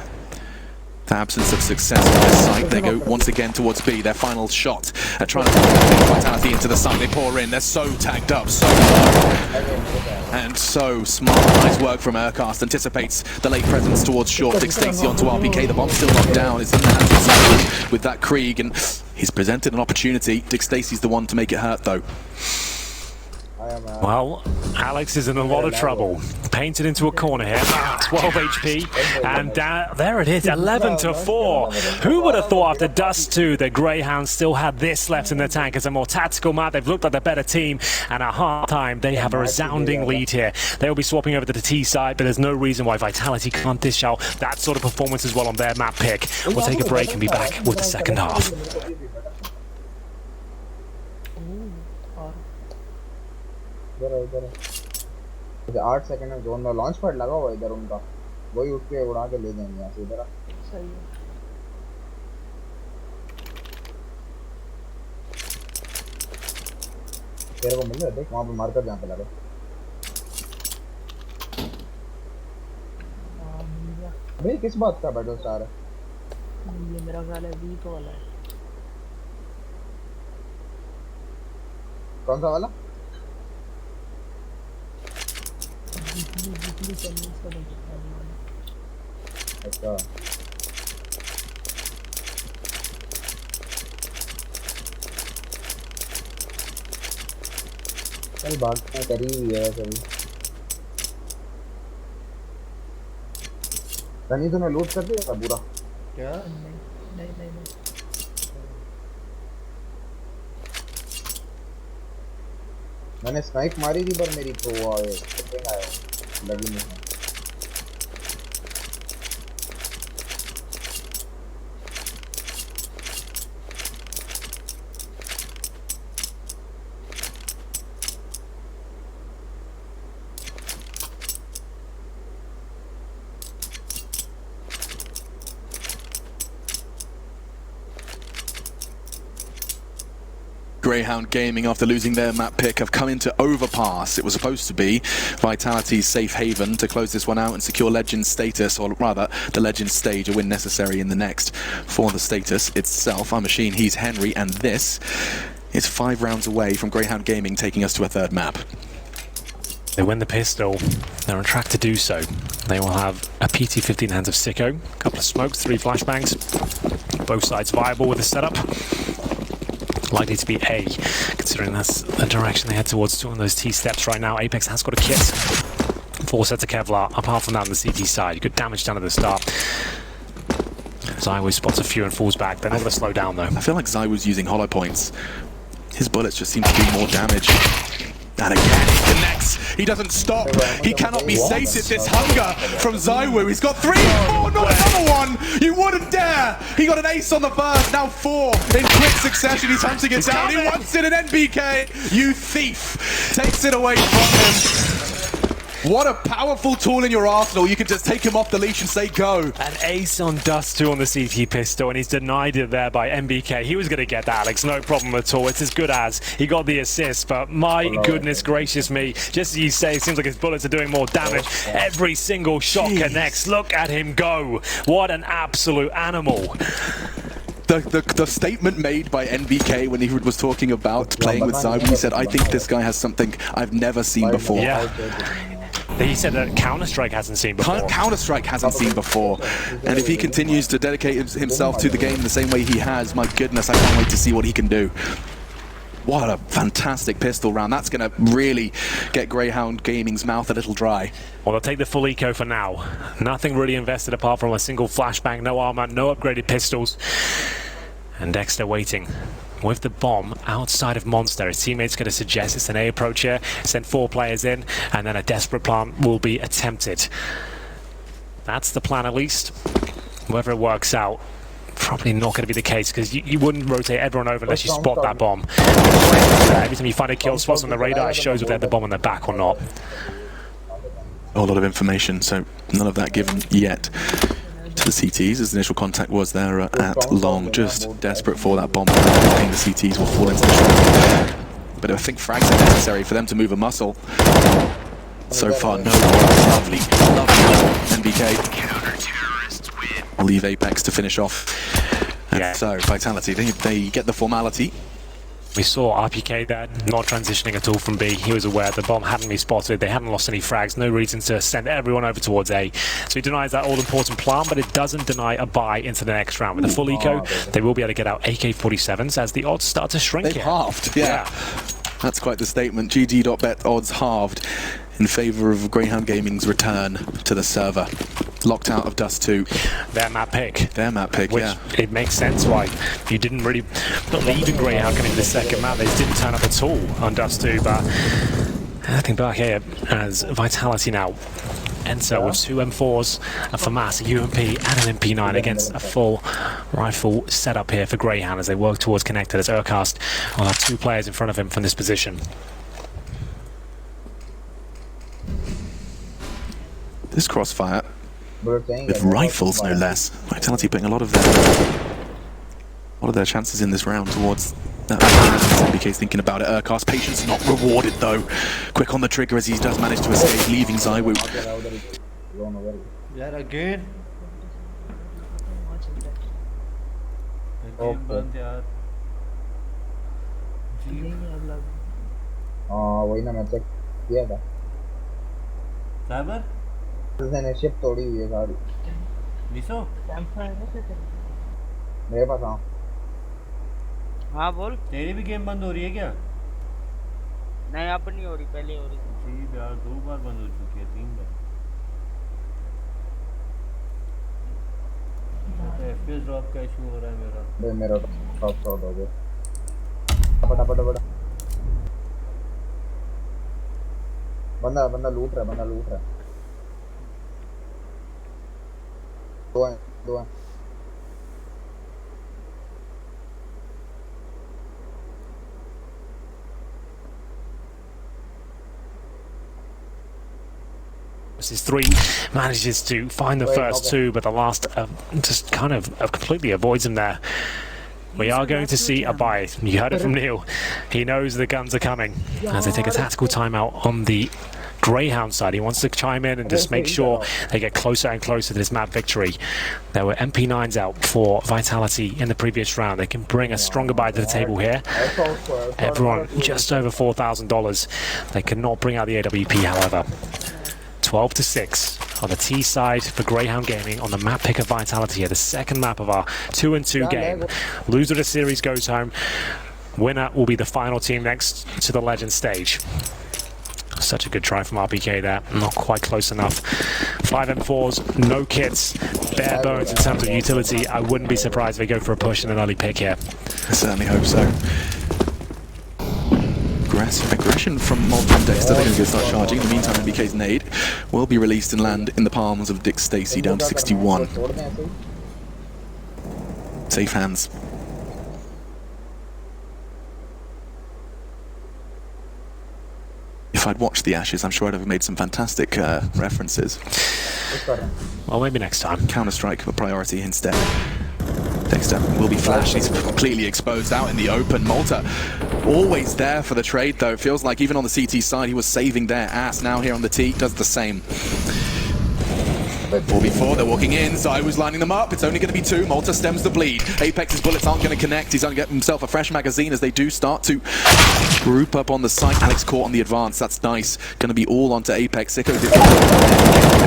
the absence of success on this site, they go once again towards B, their final shot at trying to put Vitality into the site. They pour in, they're so tagged up, so low, and so smart. Nice work from Urcast, anticipates the late presence towards short. Dick Stacy onto RPK, the bomb's still knocked down, it's in the hands of Zywoo with that Krieg, and he's presented an opportunity. Dick Stacy's the one to make it hurt though. Well, Alex is in a lot of trouble. Painted into a corner here. 12 HP, and there it is, 11-4. Who would have thought after Dust 2 that Greyhound still had this left in the tank as a more tactical map? They've looked like the better team, and at half time they have a resounding lead here. They'll be swapping over to the T side, but there's no reason why Vitality can't dish out that sort of performance as well on their map pick. We'll take a break and be back with the second half. इधर 8 second में zone में launch pad लगा हुआ इधर उनका, वही उठ के उड़ा के ले जाएंगे यहाँ से इधर। सही है, तेरे को मिल रहा है, देख वहाँ पे मार्कर जहाँ पे लगा। भाई किस बात का बैटल स्टार है? ये मेरा ख्याल है वीक वाला है। कौन सा वाला? अच्छा, चल भागना करी हुई है सभी। रनी तूने लूट कर दिया पूरा? क्या मैंने स्नाइप मारी थी पर मेरी तो वो सेकंड आया लगी नहीं। Greyhound Gaming, after losing their map pick, have come into Overpass. It was supposed to be Vitality's safe haven to close this one out and secure Legend status, or rather, the Legend stage, a win necessary in the next for the status itself. I'm Machine, he's Henry, and this is 5 rounds away from Greyhound Gaming taking us to a third map. They win the pistol. They're on track to do so. They will have a PT-50 in the hands of Sicko. A couple of smokes, 3 flashbangs. Both sides viable with the setup. Likely to be A, considering that's the direction they head towards, doing those T-steps right now. Apex has got a kit. 4 sets of Kevlar. Apart from that on the CT side, good damage down at the start. Zywoo spots a few and falls back. They're not going to slow down though. I feel like Zywoo's using hollow points. His bullets just seem to do more damage. And again, he connects. He doesn't stop. He cannot be sated. This hunger from Zywoo. He's got 3, 4, not another one. You wouldn't dare. He got an ace on the first, now 4 in quick succession. He's hunting it down. He wants it in NBK. You thief. Takes it away from him. What a powerful tool in your arsenal. You can just take him off the leash and say go. An ace on Dust 2 on the CT pistol, and he's denied it there by MBK. He was going to get that, Alex, no problem at all. It's as good as he got the assist, but my goodness gracious me. Just as you say, it seems like his bullets are doing more damage. Every single shot connects. Look at him go. What an absolute animal. The statement made by NBK when he was talking about playing with Zywoo, he said, I think this guy has something I've never seen before. Yeah. He said that Counter-Strike hasn't seen before. Counter-Strike hasn't seen before. And if he continues to dedicate himself to the game the same way he has, my goodness, I can't wait to see what he can do. What a fantastic pistol round. That's going to really get Greyhound Gaming's mouth a little dry. Well, they'll take the full eco for now. Nothing really invested apart from a single flashbang, no armor, no upgraded pistols. And Dexter waiting with the bomb outside of Monster. His teammates going to suggest it's an A approach here, send 4 players in, and then a desperate plant will be attempted. That's the plan at least. Whether it works out, probably not going to be the case, because you wouldn't rotate everyone over unless you spot that bomb. Every time you find a kill spots on the radar, it shows if they had the bomb on their back or not. A lot of information, so none of that given yet to the CTs, as the initial contact was there at long, just desperate for that bomb. I think the CTs will fall into the trap. But I think frags are necessary for them to move a muscle. So far, no. Lovely, lovely. NBK will leave Apex to finish off. And so, Vitality, they get the formality. We saw RPK there, not transitioning at all from B. He was aware the bomb hadn't been spotted. They hadn't lost any frags. No reason to send everyone over towards A. So he denies that all-important plan, but it doesn't deny a buy into the next round. With the full eco, they will be able to get out AK-47s as the odds start to shrink. They've halved, yeah. That's quite the statement. GG.bet odds halved in favour of Greyhound Gaming's return to the server. Locked out of Dust 2. Their map pick. Their map pick, which it makes sense why you didn't really believe in Greyhound coming to the second map. They didn't turn up at all on Dust 2, but I think back here as Vitality now enter with 2 M4s, a FAMAS, a UMP and an MP9 against a full rifle setup here for Greyhound as they work towards connected, as Urcast will have 2 players in front of him from this position. This crossfire with rifles, no less. Vitality putting a lot of their chances in this round towards that. MBK's thinking about it. Urcast patience not rewarded though. Quick on the trigger as he does manage to escape, leaving Zywoo. Yeah, again. वही ना मैं check किया था। Cyber उसने ship तोड़ी हुई है सारी। मिसो मेरे पास आओ। हाँ बोल। तेरी भी गेम बंद हो रही है क्या? नहीं अब नहीं हो रही, पहले हो रही थी। जी यार 2 बार बंद हो चुकी है, 3 बार। डिफ्यूज ड्रॉप का इशू हो रहा है मेरा। भाई मेरा टॉप शॉट हो गया। फटाफट बंदा लूट रहा है। दो हैं। Versus 3 manages to find the first 2, but the last just kind of completely avoids him there. We are going to see a buy. You heard it from Neil. He knows the guns are coming as they take a tactical timeout on the Greyhound side. He wants to chime in and just make sure they get closer and closer to this map victory. There were MP9s out for Vitality in the previous round. They can bring a stronger buy to the table here. Everyone just over $4,000. They cannot bring out the AWP, however. 12-6 on the T side for Greyhound Gaming on the map pick of Vitality here, the second map of our 2-2 game. Loser of the series goes home. Winner will be the final team next to the Legend stage. Such a good try from RPK there, not quite close enough. 5 M4s, no kits, bare bones in terms of utility. I wouldn't be surprised if they go for a push in an early pick here. I certainly hope so. Aggression from Malta and Dexter. They're going to go start charging. In the meantime, MBK's nade will be released and land in the palms of Dick Stacey, down to 61. Safe hands. If I'd watched the Ashes, I'm sure I'd have made some fantastic references. Well, maybe next time. Counter-Strike a priority instead. Dexter will be flashed. He's completely exposed out in the open. Malta always there for the trade, though. It feels like even on the CT side, he was saving their ass. Now here on the T, does the same. 4v4, they're walking in. Zywoo's lining them up. It's only going to be 2. Malta stems the bleed. Apex's bullets aren't going to connect. He's going to get himself a fresh magazine as they do start to group up on the site. Alex caught on the advance. That's nice. Going to be all onto Apex. Sicko did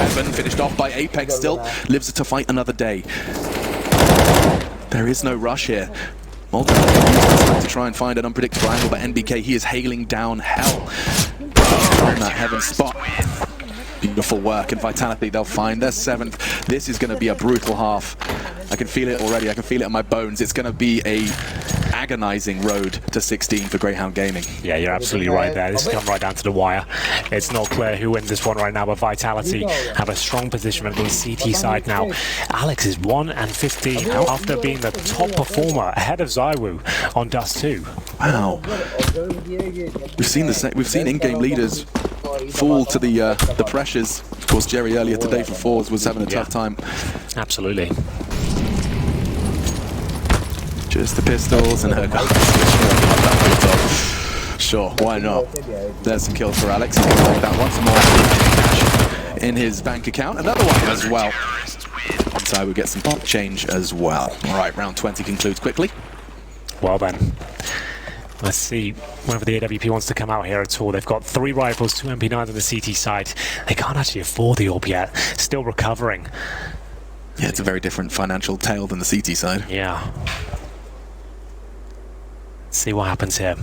Heaven, finished off by Apex. Still lives to fight another day. There is no rush here. Malta to try and find an unpredictable angle, but NBK, he is hailing down hell on that Heaven spot. Beautiful work, and Vitality, they'll find their 7th. This is going to be a brutal half. I can feel it already. I can feel it in my bones. It's going to be a agonizing road to 16 for Greyhound Gaming. Yeah, you're absolutely right there. This has come right down to the wire. It's not clear who wins this one right now, but Vitality have a strong position on the CT side now. Alex is 1-15 after being the top performer ahead of Zywoo on Dust 2. Wow. We've seen in-game leaders fall to the pressures. Of course, Jerry earlier today for Fours was having a tough time. Absolutely. Just the pistols and her guns. Sure, why not? There's some kills for Alex. He can like that one. Some more cash in his bank account. Another one as well. So we get some pop change as well. All right, round 20 concludes quickly. Well then. Let's see whether the AWP wants to come out here at all. They've got 3 rifles, 2 MP9s on the CT side. They can't actually afford the AWP yet. Still recovering. Yeah, it's a very different financial tale than the CT side. Yeah. Let's see what happens here.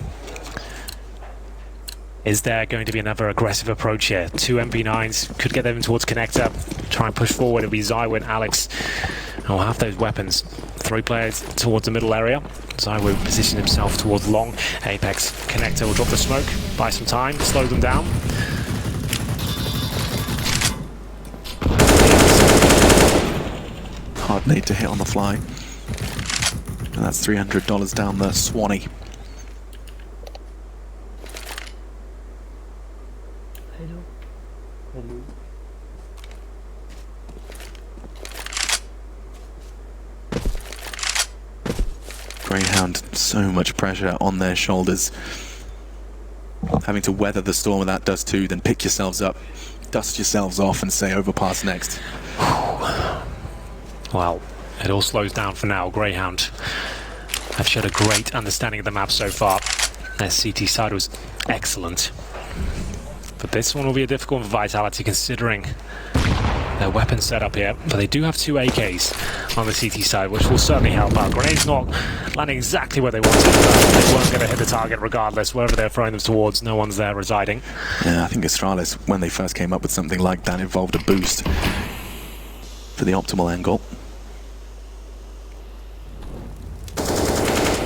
Is there going to be another aggressive approach here? 2 MP9s could get them towards connector. Try and push forward. It'll be Zywoo and Alex who will have those weapons. 3 players towards the middle area. Zywoo position himself towards long. Apex connector will drop the smoke, buy some time, slow them down. Hard nade to hit on the fly. And that's $300 down the Swanee. Greyhound, so much pressure on their shoulders. Having to weather the storm with that Dust 2, then pick yourselves up, dust yourselves off and say overpass next. Well, it all slows down for now. Greyhound have showed a great understanding of the map so far. Their CT side was excellent. But this one will be a difficult one for Vitality considering their weapon setup here. But they do have 2 AKs on the CT side, which will certainly help out. Grenade's not landing exactly where they wanted, but they weren't going to hit the target regardless. Wherever they're throwing them towards, no one's there residing. Yeah, I think Astralis, when they first came up with something like that, involved a boost for the optimal angle.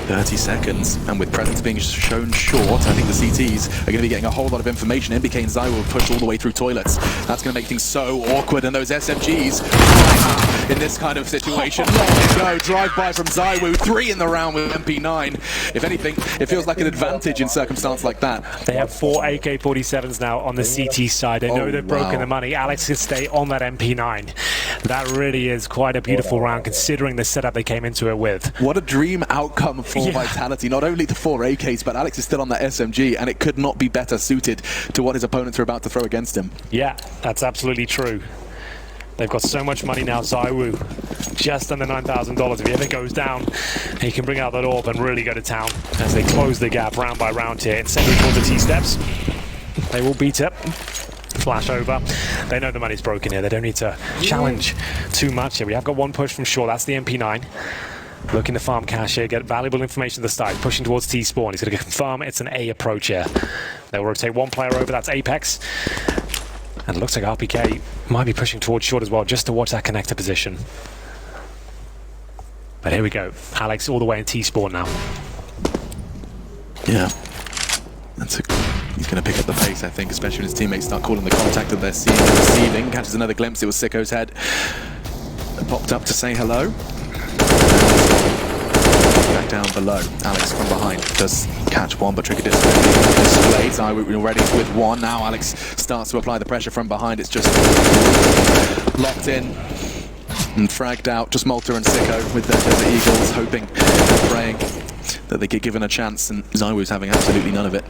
30 seconds, and with presence being shown short, I think the CTs are going to be getting a whole lot of information. MBK and Zai will push all the way through toilets. That's going to make things so awkward, and those SMGs in this kind of situation. Go, drive-by from Zaiwu, 3 in the round with MP9. If anything, it feels like an advantage in circumstance like that. They have 4 AK-47s now on the CT side. They know they've broken the money. Alex can stay on that MP9. That really is quite a beautiful round, considering the setup they came into it with. What a dream outcome for Vitality. Not only the 4 AKs, but Alex is still on that SMG, and it could not be better suited to what his opponents are about to throw against him. Yeah, that's absolutely true. They've got so much money now. Zaiwu, just under $9,000. If he ever goes down, he can bring out that orb and really go to town as they close the gap round by round here. It's centered towards the T-steps. They will beat it. Flash over. They know the money's broken here. They don't need to challenge too much here. We have got one push from Shaw. That's the MP9. Looking to farm cash here, get valuable information at the start. Pushing towards T-spawn. He's going to confirm it's an A approach here. They'll rotate one player over. That's Apex. And it looks like RPK might be pushing towards short as well, just to watch that connector position. But here we go. Alex all the way in T-spawn now. Yeah. He's going to pick up the pace, I think, especially when his teammates start calling the contact that they're seeing and receiving. Catches another glimpse. It was Sicko's head. Popped up to say hello. Back down below. Alex from behind does catch one, but Trigger displayed. Zaiwu already with one. Now Alex starts to apply the pressure from behind. It's just locked in and fragged out. Just Malta and Sicko with their Desert Eagles, hoping and praying that they get given a chance, and Zaiwu's having absolutely none of it.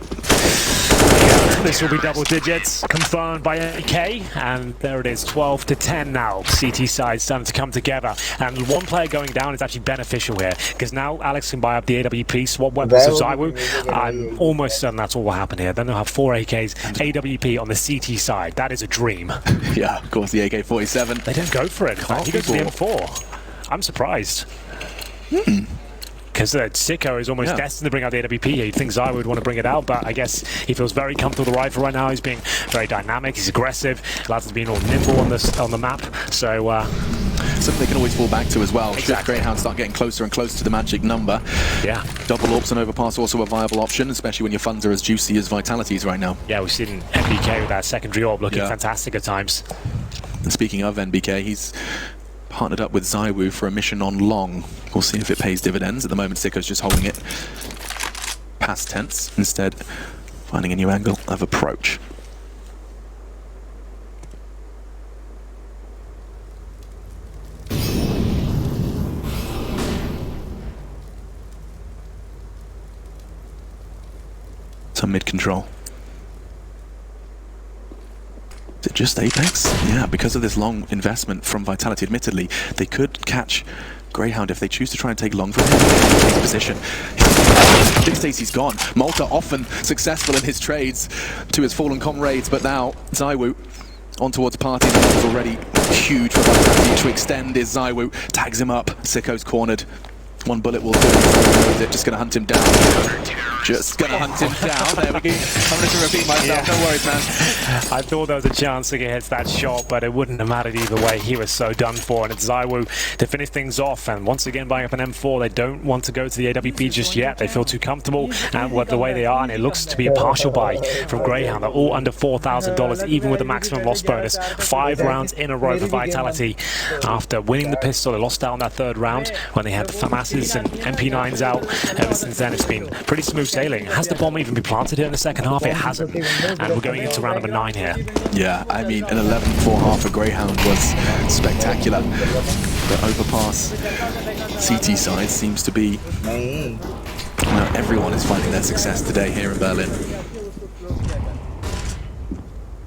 This will be double digits, confirmed by AK, and there it is, 12-10 now. CT side starting to come together, and one player going down is actually beneficial here, because now Alex can buy up the AWP, swap weapons to Zaiwu. I'm almost certain that's what will happen here. Then they'll have 4 AKs, AWP on the CT side. That is a dream. Yeah, of course, the AK-47. They don't go for it. In fact, he goes for the M4. I'm surprised. Because Sicko is almost destined to bring out the AWP here. You'd think Zai would want to bring it out, but I guess he feels very comfortable with the rifle right now. He's being very dynamic, he's aggressive, allows him to be all nimble on the map. So something they can always fall back to as well. Exactly. Should Greyhound start getting closer and closer to the magic number. Yeah. Double AWPs and overpass also a viable option, especially when your funds are as juicy as Vitality's right now. Yeah, we've seen NBK with that secondary AWP looking fantastic at times. And speaking of NBK, he's partnered up with Zaiwu for a mission on long. We'll see if it pays dividends. At the moment, Sicko's just holding it past tense, instead finding a new angle of approach. Some mid-control. Is it just Apex? Yeah, because of this long investment from Vitality, admittedly, they could catch Greyhound if they choose to try and take long from him. His position. Big Stacy's gone. Malta often successful in his trades to his fallen comrades, but now Zaiwu on towards Party. The numbers already huge for Vitality to extend. Is Zaiwu tags him up. Sicko's cornered. One bullet will do it. Just going to hunt him down. Just going to hunt him down. There we go. I'm going to repeat myself. No worries, man. I thought there was a chance to get hits that shot, but it wouldn't have mattered either way. He was so done for, and it's Zaiwu to finish things off. And once again, buying up an M4, they don't want to go to the AWP just yet. They feel too comfortable with the way they are, and it looks to be a partial buy from Greyhound. They're all under $4,000, even with the maximum loss bonus. 5 rounds in a row for Vitality. After winning the pistol, they lost out on that 3rd round when they had the FAMASs and MP9s out. Ever since then, it's been pretty smooth sailing. Has the bomb even been planted here in the second half? It hasn't. And we're going into round number 9 here. Yeah, I mean, an 11-4 half for Greyhound was spectacular. The overpass CT side seems to be... Well, everyone is finding their success today here in Berlin.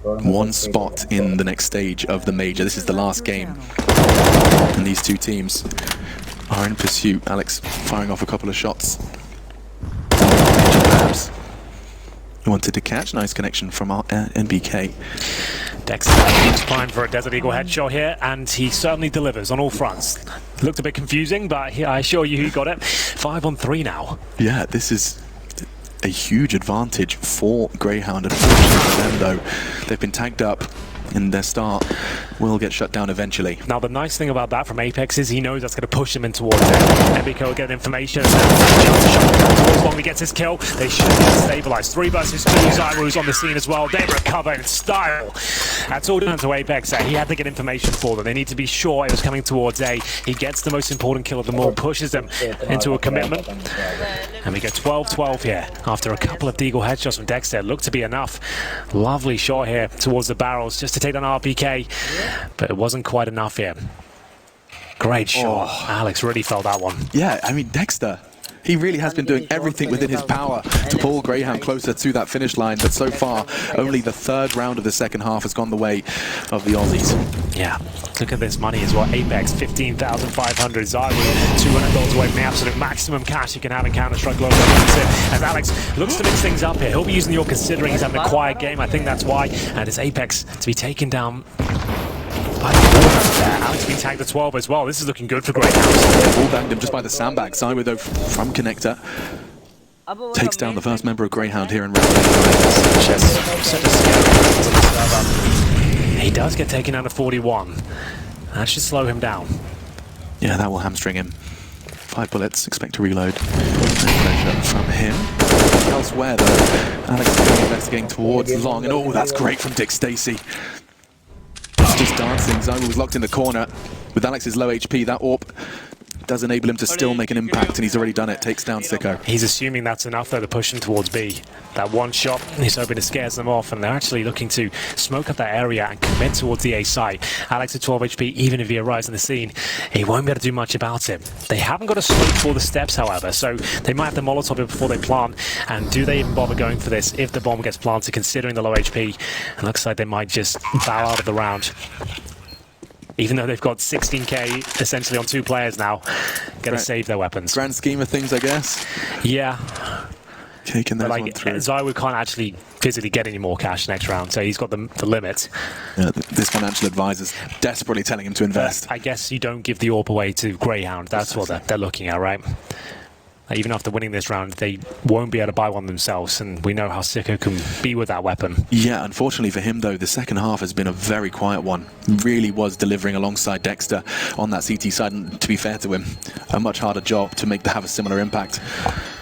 One spot in the next stage of the major. This is the last game. And these two teams are in pursuit. Alex firing off a couple of shots. Perhaps he wanted to catch. Nice connection from our NBK. Dex is primed for a Desert Eagle headshot here, and he certainly delivers on all fronts. Looked a bit confusing, but I assure you he got it. 5 on 3 now. Yeah, this is a huge advantage for Greyhound. Unfortunately for them, though, they've been tagged up in their start will get shut down eventually. Now the nice thing about that from Apex is he knows that's going to push him in towards it. MBK will get information and towards long he gets his kill. They should get stabilized. 3 versus 2. Zyru's on the scene as well. They recover in style. That's all down to Apex. He had to get information for them. They need to be sure it was coming towards A. He gets the most important kill of them all, pushes them into a commitment. And we go 12-12 here after a couple of Deagle headshots from Dexter. Looked to be enough. Lovely shot here towards the barrels just to take down RPK. But it wasn't quite enough here. Great shot. Oh. Alex really felt that one. Yeah, I mean, Dexter, he really has been doing everything within his power to pull Greyhound closer to that finish line, but so far, only the 3rd round of the second half has gone the way of the Aussies. Yeah, look at this money as well. Apex, 15,500. Zyru, $200 away from the absolute maximum cash you can have in Counter-Strike Global. As Alex looks to mix things up here. He'll be using the AWP considering he's having a quiet game. I think that's why. And it's Apex to be taken down by the there. Alex being tagged at 12 as well. This is looking good for Greyhound. Ball banged him just by the sandbag. Zyru, though, from Connector, takes down the first member of Greyhound here in round 8. He does get taken down to 41. That should slow him down. Yeah, that will hamstring him. 5 bullets, expect to reload. No pressure from him. Elsewhere, though, Alex is investigating towards long, and oh, that's great from Dick Stacey. Just dancing. Zyru was locked in the corner. With Alex's low HP, that AWP does enable him to still make an impact, and he's already done it. Takes down Sicko. He's assuming that's enough, though, to push him towards B. That one shot, he's hoping to scare them off, and they're actually looking to smoke up that area and commit towards the A site. Alex at 12 HP, even if he arrives on the scene, he won't be able to do much about it. They haven't got a smoke for the steps, however, so they might have to Molotov it before they plant. And do they even bother going for this if the bomb gets planted, considering the low HP? It looks like they might just bow out of the round. Even though they've got 16k essentially on 2 players now, gotta save their weapons. Grand scheme of things, I guess. Yeah. Taking those one through. Zyru can't actually physically get any more cash next round, so he's got the limit. Yeah, this financial advisor's desperately telling him to invest. But I guess you don't give the AWP away to Greyhound. That's what they're looking at, right? Even after winning this round, they won't be able to buy one themselves, and we know how Sicko can be with that weapon. Yeah, unfortunately for him, though, the second half has been a very quiet one. Really was delivering alongside Dexter on that CT side, and to be fair to him, a much harder job to have a similar impact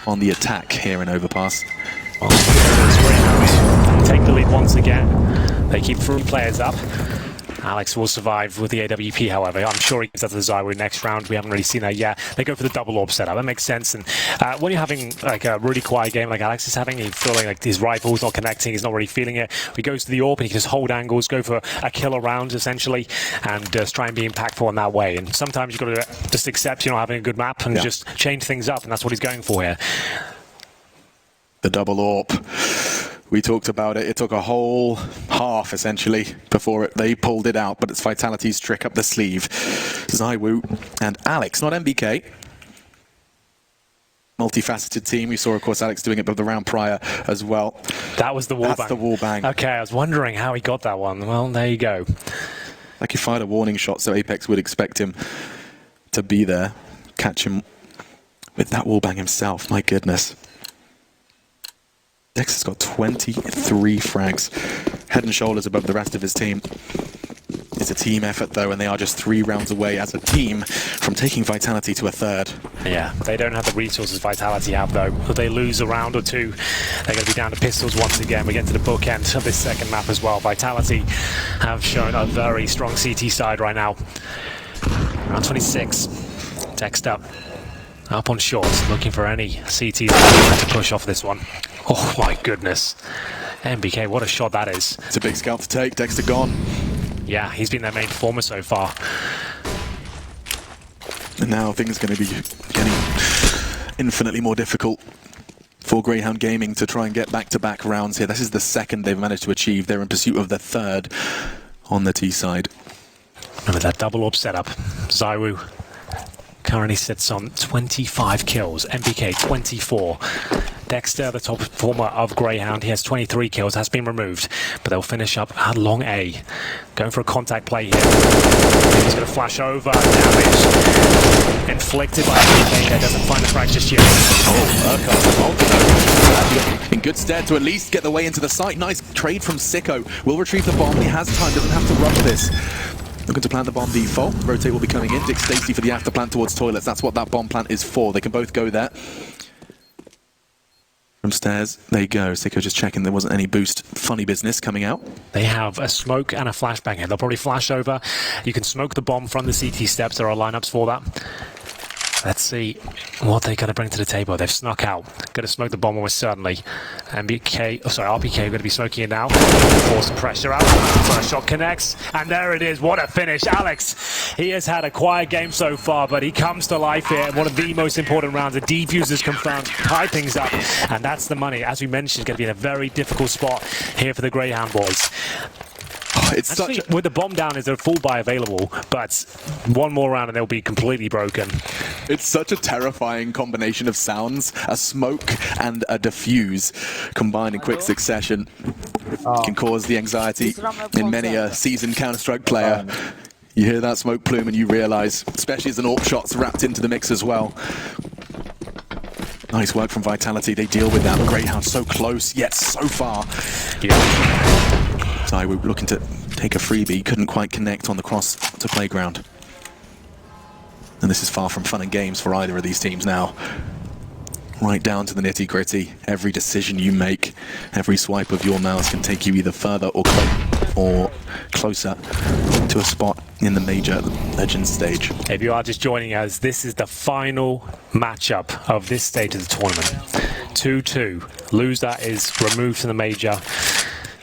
on the attack here in Overpass. Take the lead once again. They keep 3 players up. Alex will survive with the AWP, however. I'm sure he gives that to Zyru next round. We haven't really seen that yet. They go for the double AWP setup. That makes sense. And when you're having like a really quiet game like Alex is having, he's feeling like his rifle's not connecting, he's not really feeling it. He goes to the AWP and he can just hold angles, go for a kill around essentially, and just try and be impactful in that way. And sometimes you've got to just accept you're not having a good map and just change things up, and that's what he's going for here. The double AWP. We talked about it. It took a whole half, essentially, before they pulled it out, but it's Vitality's trick up the sleeve. Zyru and Alex, not MBK. Multifaceted team. We saw, of course, Alex doing it the round prior as well. That was the wall bang. That's the wall bang. Okay, I was wondering how he got that one. Well, there you go. Like he fired a warning shot, so Apex would expect him to be there. Catch him with that wall bang himself. My goodness. Dexter's got 23 frags, head and shoulders above the rest of his team. It's a team effort, though, and they are just 3 rounds away as a team from taking Vitality to a 3rd. Yeah, they don't have the resources Vitality have, though. If they lose a round or 2, they're going to be down to pistols once again. We get to the bookend of this second map as well. Vitality have shown a very strong CT side right now. Round 26, Dexter up on short, looking for any CT to push off this one. Oh my goodness. MBK, what a shot that is. It's a big scalp to take. Dexter gone. Yeah, he's been their main performer so far. And now things are going to be getting infinitely more difficult for Greyhound Gaming to try and get back-to-back rounds here. This is the 2nd they've managed to achieve. They're in pursuit of the 3rd on the T side. Remember that double AWP setup. Zyru currently sits on 25 kills. MBK 24. Dexter, the top performer of Greyhound, he has 23 kills, has been removed, but they'll finish up at long A. Going for a contact play here. He's going to flash over. Damage inflicted by MBK. That doesn't find the frag just yet. Oh, in good stead to at least get the way into the site. Nice trade from Sicko. Will retrieve the bomb. He has time, doesn't have to rush this. Looking to plant the bomb default. Rotate will be coming in. Dick Stacey for the after plant towards toilets. That's what that bomb plant is for. They can both go there. From stairs, there you go. Sicko just checking there wasn't any boost funny business coming out. They have a smoke and a flashbang here. They'll probably flash over. You can smoke the bomb from the CT steps. There are lineups for that. Let's see what they're going to bring to the table. They've snuck out. Going to smoke the bomb almost certainly. RPK going to be smoking it now. Force some pressure out. First shot connects. And there it is. What a finish. Alex, he has had a quiet game so far, but he comes to life here. One of the most important rounds. The defuse is confirmed. Tie things up. And that's the money. As we mentioned, going to be in a very difficult spot here for the Greyhound boys. It's Actually, such a... with the bomb down, is there a full buy available? But one more round and they'll be completely broken. It's such a terrifying combination of sounds. A smoke and a diffuse combined in quick succession can cause the anxiety in many a seasoned Counter-Strike player. You hear that smoke plume and you realize, especially as an AWP shot's wrapped into the mix as well. Nice work from Vitality. They deal with that. Greyhound so close, yet so far. Yeah. Zywoo looking to take a freebie, couldn't quite connect on the cross to playground. And this is far from fun and games for either of these teams now. Right down to the nitty gritty. Every decision you make, every swipe of your mouse can take you either further or closer to a spot in the major Legends stage. If you are just joining us, this is the final matchup of this stage of the tournament. 2-2. Loser is removed from the major.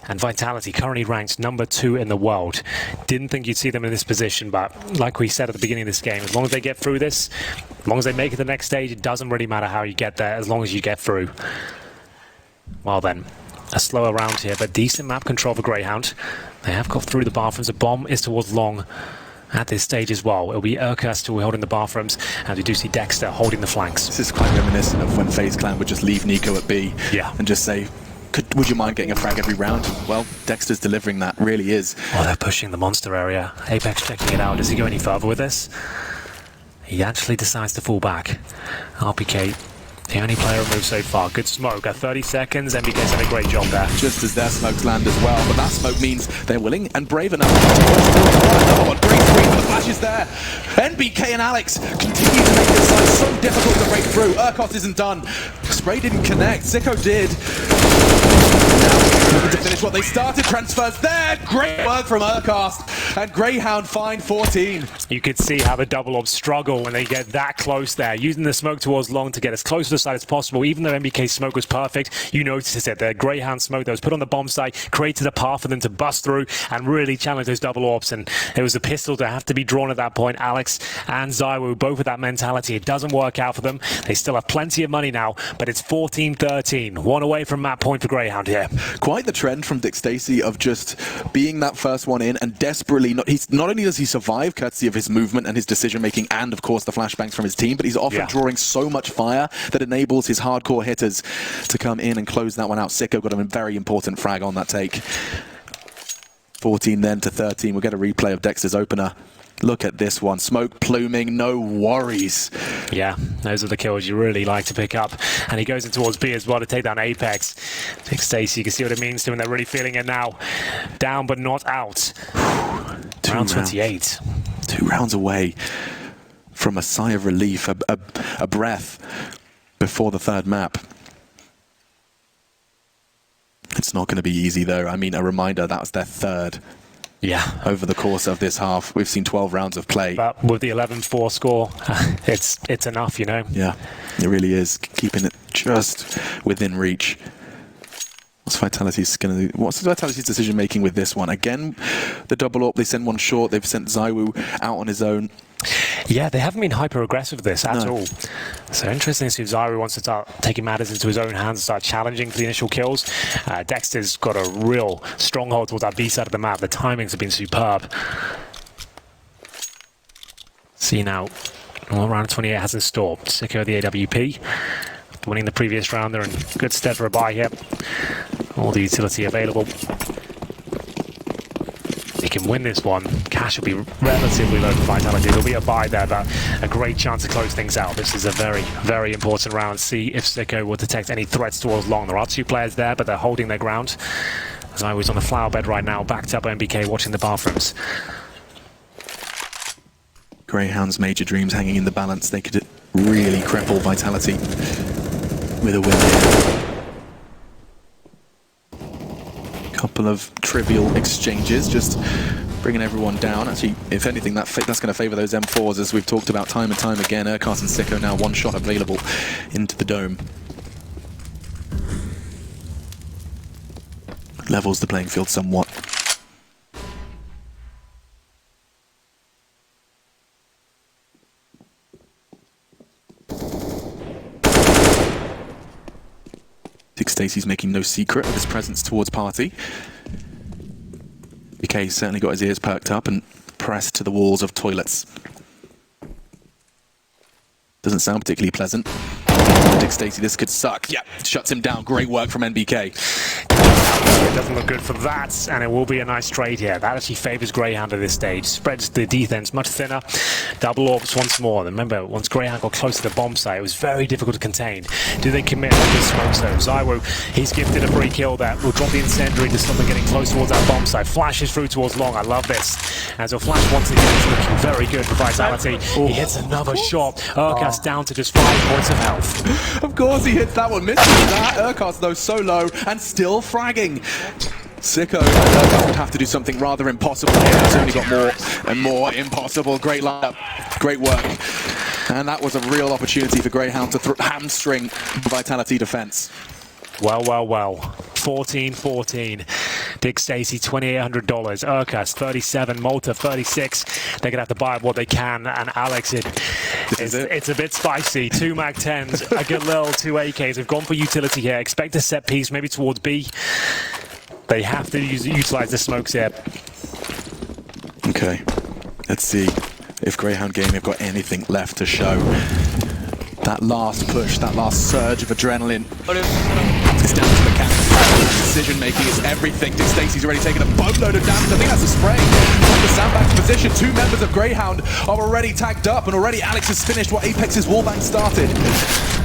And Vitality, currently ranked number 2 in the world. Didn't think you'd see them in this position, but like we said at the beginning of this game, as long as they get through this, as long as they make it to the next stage, it doesn't really matter how you get there, as long as you get through. Well then, a slower round here, but decent map control for Greyhound. They have got through the bathrooms. The bomb is towards long at this stage as well. It'll be Urka still holding the bathrooms, and we do see Dexter holding the flanks. This is quite reminiscent of when FaZe Clan would just leave Nico at B and just say, would you mind getting a frag every round? Well, Dexter's delivering that, really is. Oh, they're pushing the monster area. Apex checking it out. Does he go any further with this? He actually decides to fall back. RPK, the only player removed so far. Good smoke at 30 seconds. MBK's done a great job there. Just as their smokes land as well, but that smoke means they're willing and brave enough to another one. Great screen for the flashes there. NBK and Alex continue to make this side so difficult to break through. Urkos isn't done. Spray didn't connect. Sicko did. Now to finish what they started. Transfers there. Great work from Urkos. And Greyhound find 14. You could see how the double ops struggle when they get that close there. Using the smoke towards long to get as close to the side as possible. Even though MBK's smoke was perfect, you noticed it. The Greyhound smoke that was put on the bomb site created a path for them to bust through and really challenge those double ops. And it was a pistol to have to be drawn at that point. Alex and Zywoo both with that mentality. It doesn't work out for them. They still have plenty of money now, but it's 14-13. One away from map point for Greyhound here. Quite the trend from Dick Stacey of just being that first one in and desperately not only does he survive courtesy of his movement and his decision making and of course the flashbangs from his team, but he's often drawing so much fire that enables his hardcore hitters to come in and close that one out. Sicko got a very important frag on that take. 14 then to 13. We'll get a replay of Dexter's opener. Look at this one. Smoke pluming, no worries. Yeah, those are the kills you really like to pick up. And he goes in towards B as well to take down Apex. Dick Stacey, you can see what it means to him. They're really feeling it now. Down but not out. Round 28. 2 rounds away from a sigh of relief, a breath before the third map. It's not going to be easy though. I mean, a reminder, that was their third. Yeah. Over the course of this half, we've seen 12 rounds of play. But with the 11-4 score, it's enough, you know? Yeah, it really is. Keeping it just within reach. What's Vitality's decision making with this one? Again, the double up, they sent one short, they've sent Zywoo out on his own. Yeah, they haven't been hyper-aggressive with this at all. So interesting to see if Zywoo wants to start taking matters into his own hands and start challenging for the initial kills. Dexter's got a real stronghold towards that B side of the map. The timings have been superb. See now, well, round 28 has in store. Sicko the AWP. Winning the previous round, they're in good stead for a buy here. All the utility available. They can win this one. Cash will be relatively low for Vitality. There'll be a buy there, but a great chance to close things out. This is a very, very important round. See if Sicko will detect any threats towards long. There are 2 players there, but they're holding their ground. Zywoo's on the flower bed right now, backed up MBK watching the bathrooms. Greyhound's major dreams hanging in the balance. They could really cripple Vitality with a win here. Couple of trivial exchanges, just bringing everyone down. Actually, if anything, that's going to favour those M4s, as we've talked about time and time again. Urquhart and Sicko now one shot available into the dome. Levels the playing field somewhat. Dick Stacey's making no secret of his presence towards Party. BK certainly got his ears perked up and pressed to the walls of toilets. Doesn't sound particularly pleasant. Dick Stacey, this could suck. Yeah, shuts him down. Great work from NBK. It doesn't look good for that, and it will be a nice trade here. That actually favours Greyhound at this stage. Spreads the defense much thinner. Double orbs once more. Remember, once Greyhound got close to the bomb site, it was very difficult to contain. Do they commit on this smoke zone? Zywo, he's gifted a free kill there. Will drop the incendiary to stop them getting close towards that bomb site. Flashes through towards long. I love this. As a flash once again is looking very good for Vitality. He hits another shot. Urquhart's down to just 5 points of health. Of course he hits that one, misses that. Urquhart's though so low and still fragging. Sicko and Urquhart would have to do something rather impossible here. It's only got more and more impossible. Great lineup, great work. And that was a real opportunity for Greyhound to hamstring Vitality defense. Well, well, well. 14-14. Dick Stacey, $2,800. Urquhart, 37. Malta, 36. They're going to have to buy what they can. And Alex, it's a bit spicy. 2 Mag-10s, a good little 2 AKs. They've gone for utility here. Expect a set piece, maybe towards B. They have to utilize the smokes here. Okay, let's see if Greyhound Gaming have got anything left to show. That last push, that last surge of adrenaline. It's down to mechanics. Decision making is everything. Dick Stacey's already taken a boatload of damage. I think that's a spray from the sandbag's position. 2 members of Greyhound are already tagged up, and already Alex has finished what Apex's wallbang started.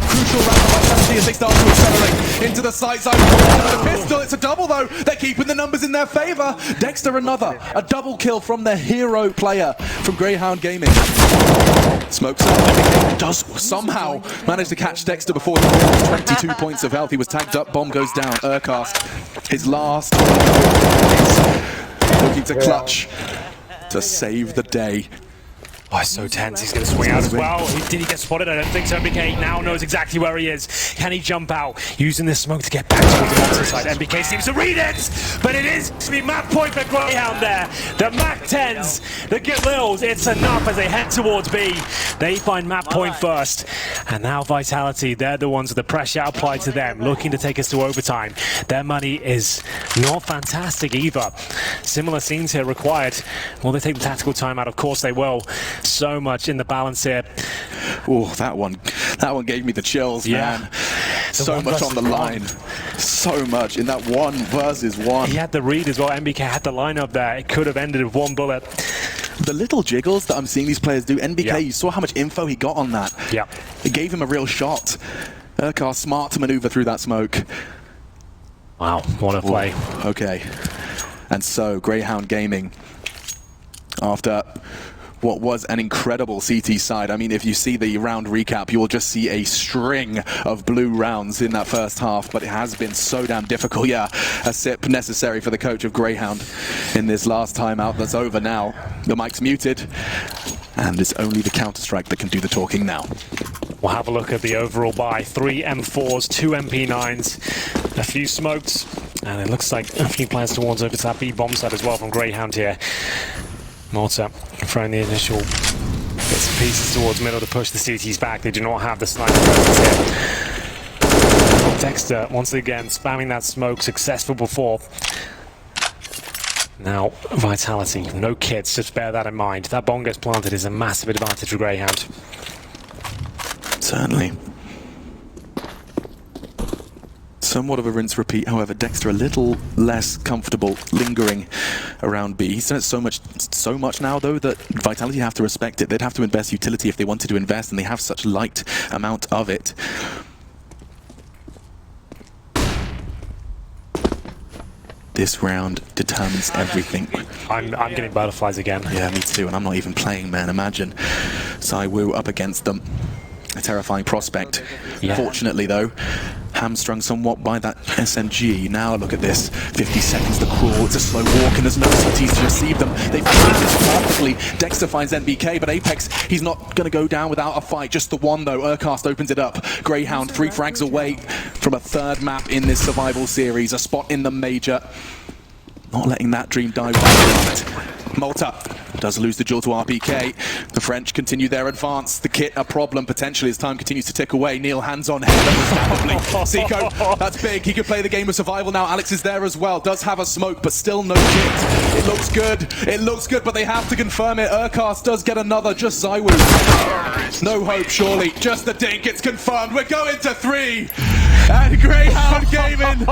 Crucial round of Vitality as they start to accelerate into the side side. With a pistol, it's a double though. They're keeping the numbers in their favour. Dexter a double kill from the hero player from Greyhound Gaming. Smokes up. Does somehow manage to catch Dexter before he falls. 22 points of health. He was tagged up. Bomb goes down. Urquhart, his last looking to clutch to save the day. Oh, it's so tense. He's going to swing out as well. Did he get spotted? I don't think so. MBK now knows exactly where he is. Can he jump out? Using this smoke to get back towards the monster side. MBK seems to read it, but it is to be map point for Greyhound there. The Mac-10s, the Galils, it's enough as they head towards B. They find map point first. And now Vitality, they're the ones with the pressure applied to them, looking to take us to overtime. Their money is not fantastic either. Similar scenes here required. Will they take the tactical time out? Of course they will. So much in the balance here. Oh, that one gave me the chills, man. So much on the line. So much in that 1 versus 1. He had the read as well. MBK had the lineup there. It could have ended with 1 bullet. The little jiggles that I'm seeing these players do, NBK, you saw how much info he got on that. Yeah. It gave him a real shot. Urquhart smart to maneuver through that smoke. Wow, what a play. Ooh, okay. And so, Greyhound Gaming, after what was an incredible CT side. I mean, if you see the round recap, you'll just see a string of blue rounds in that first half, but it has been so damn difficult. Yeah, a sip necessary for the coach of Greyhound in this last timeout that's over now. The mic's muted, and it's only the Counter-Strike that can do the talking now. We'll have a look at the overall buy. 3 M4s, 2 MP9s, a few smokes, and it looks like a few plans towards over to that B bomb side as well from Greyhound here. Malta throwing the initial bits and pieces towards middle to push the CTs back. They do not have the sniper presence here. Dexter, once again, spamming that smoke, successful before. Now, Vitality, no kits, just bear that in mind. That bomb gets planted is a massive advantage for Greyhound. Certainly. Somewhat of a rinse repeat, however, Dexter a little less comfortable lingering around B. He's done it so much now, though, that Vitality have to respect it. They'd have to invest utility if they wanted to invest, and they have such light amount of it. This round determines everything. I'm getting butterflies again. Yeah, me too, and I'm not even playing, man. Imagine Saiwu up against them. A terrifying prospect. Yeah. Fortunately, though, hamstrung somewhat by that SMG. Now look at this. 50 seconds to crawl. It's a slow walk, and there's no CTs to receive them. They've played this perfectly. Dexter finds NBK, but Apex, he's not going to go down without a fight. Just the one, though. Urcast opens it up. Greyhound, 3 frags away from a third map in this survival series. A spot in the major. Not letting that dream die with Malta does lose the duel to RPK. The French continue their advance. The kit a problem potentially as time continues to tick away. Neil hands on head, understandably. Seiko, that's big. He could play the game of survival now. Alex is there as well. Does have a smoke, but still no kit. It looks good. It looks good, but they have to confirm it. Urcast does get another. Just Zaiwu. No hope, surely. Just the dink. It's confirmed. We're going to 3. And Greyhound Gaming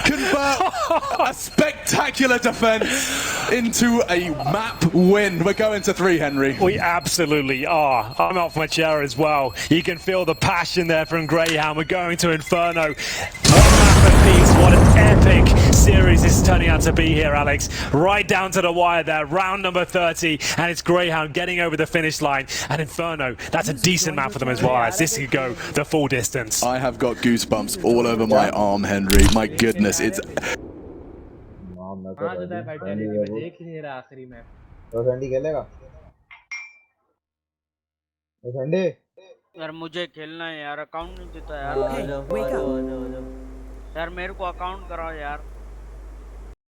convert a spectacular defense into a map win. We're going to 3, Henry. We absolutely are. I'm off my chair as well. You can feel the passion there from Greyhound. We're going to Inferno. One map apiece. What an epic series this is turning out to be here, Alex. Right down to the wire there. Round number 30. And it's Greyhound getting over the finish line. And Inferno, that's a decent map for them as well, as this could go the full distance. I have got goosebumps all over my arm, Henry. My goodness, it's... हाँ जो है Vitality में देख ही नहीं रहा आखिरी में तो सैंडी खेलेगा तो सैंडी यार मुझे खेलना है यार अकाउंट नहीं देता यार Hey, wake up. यार मेरे को अकाउंट कराओ यार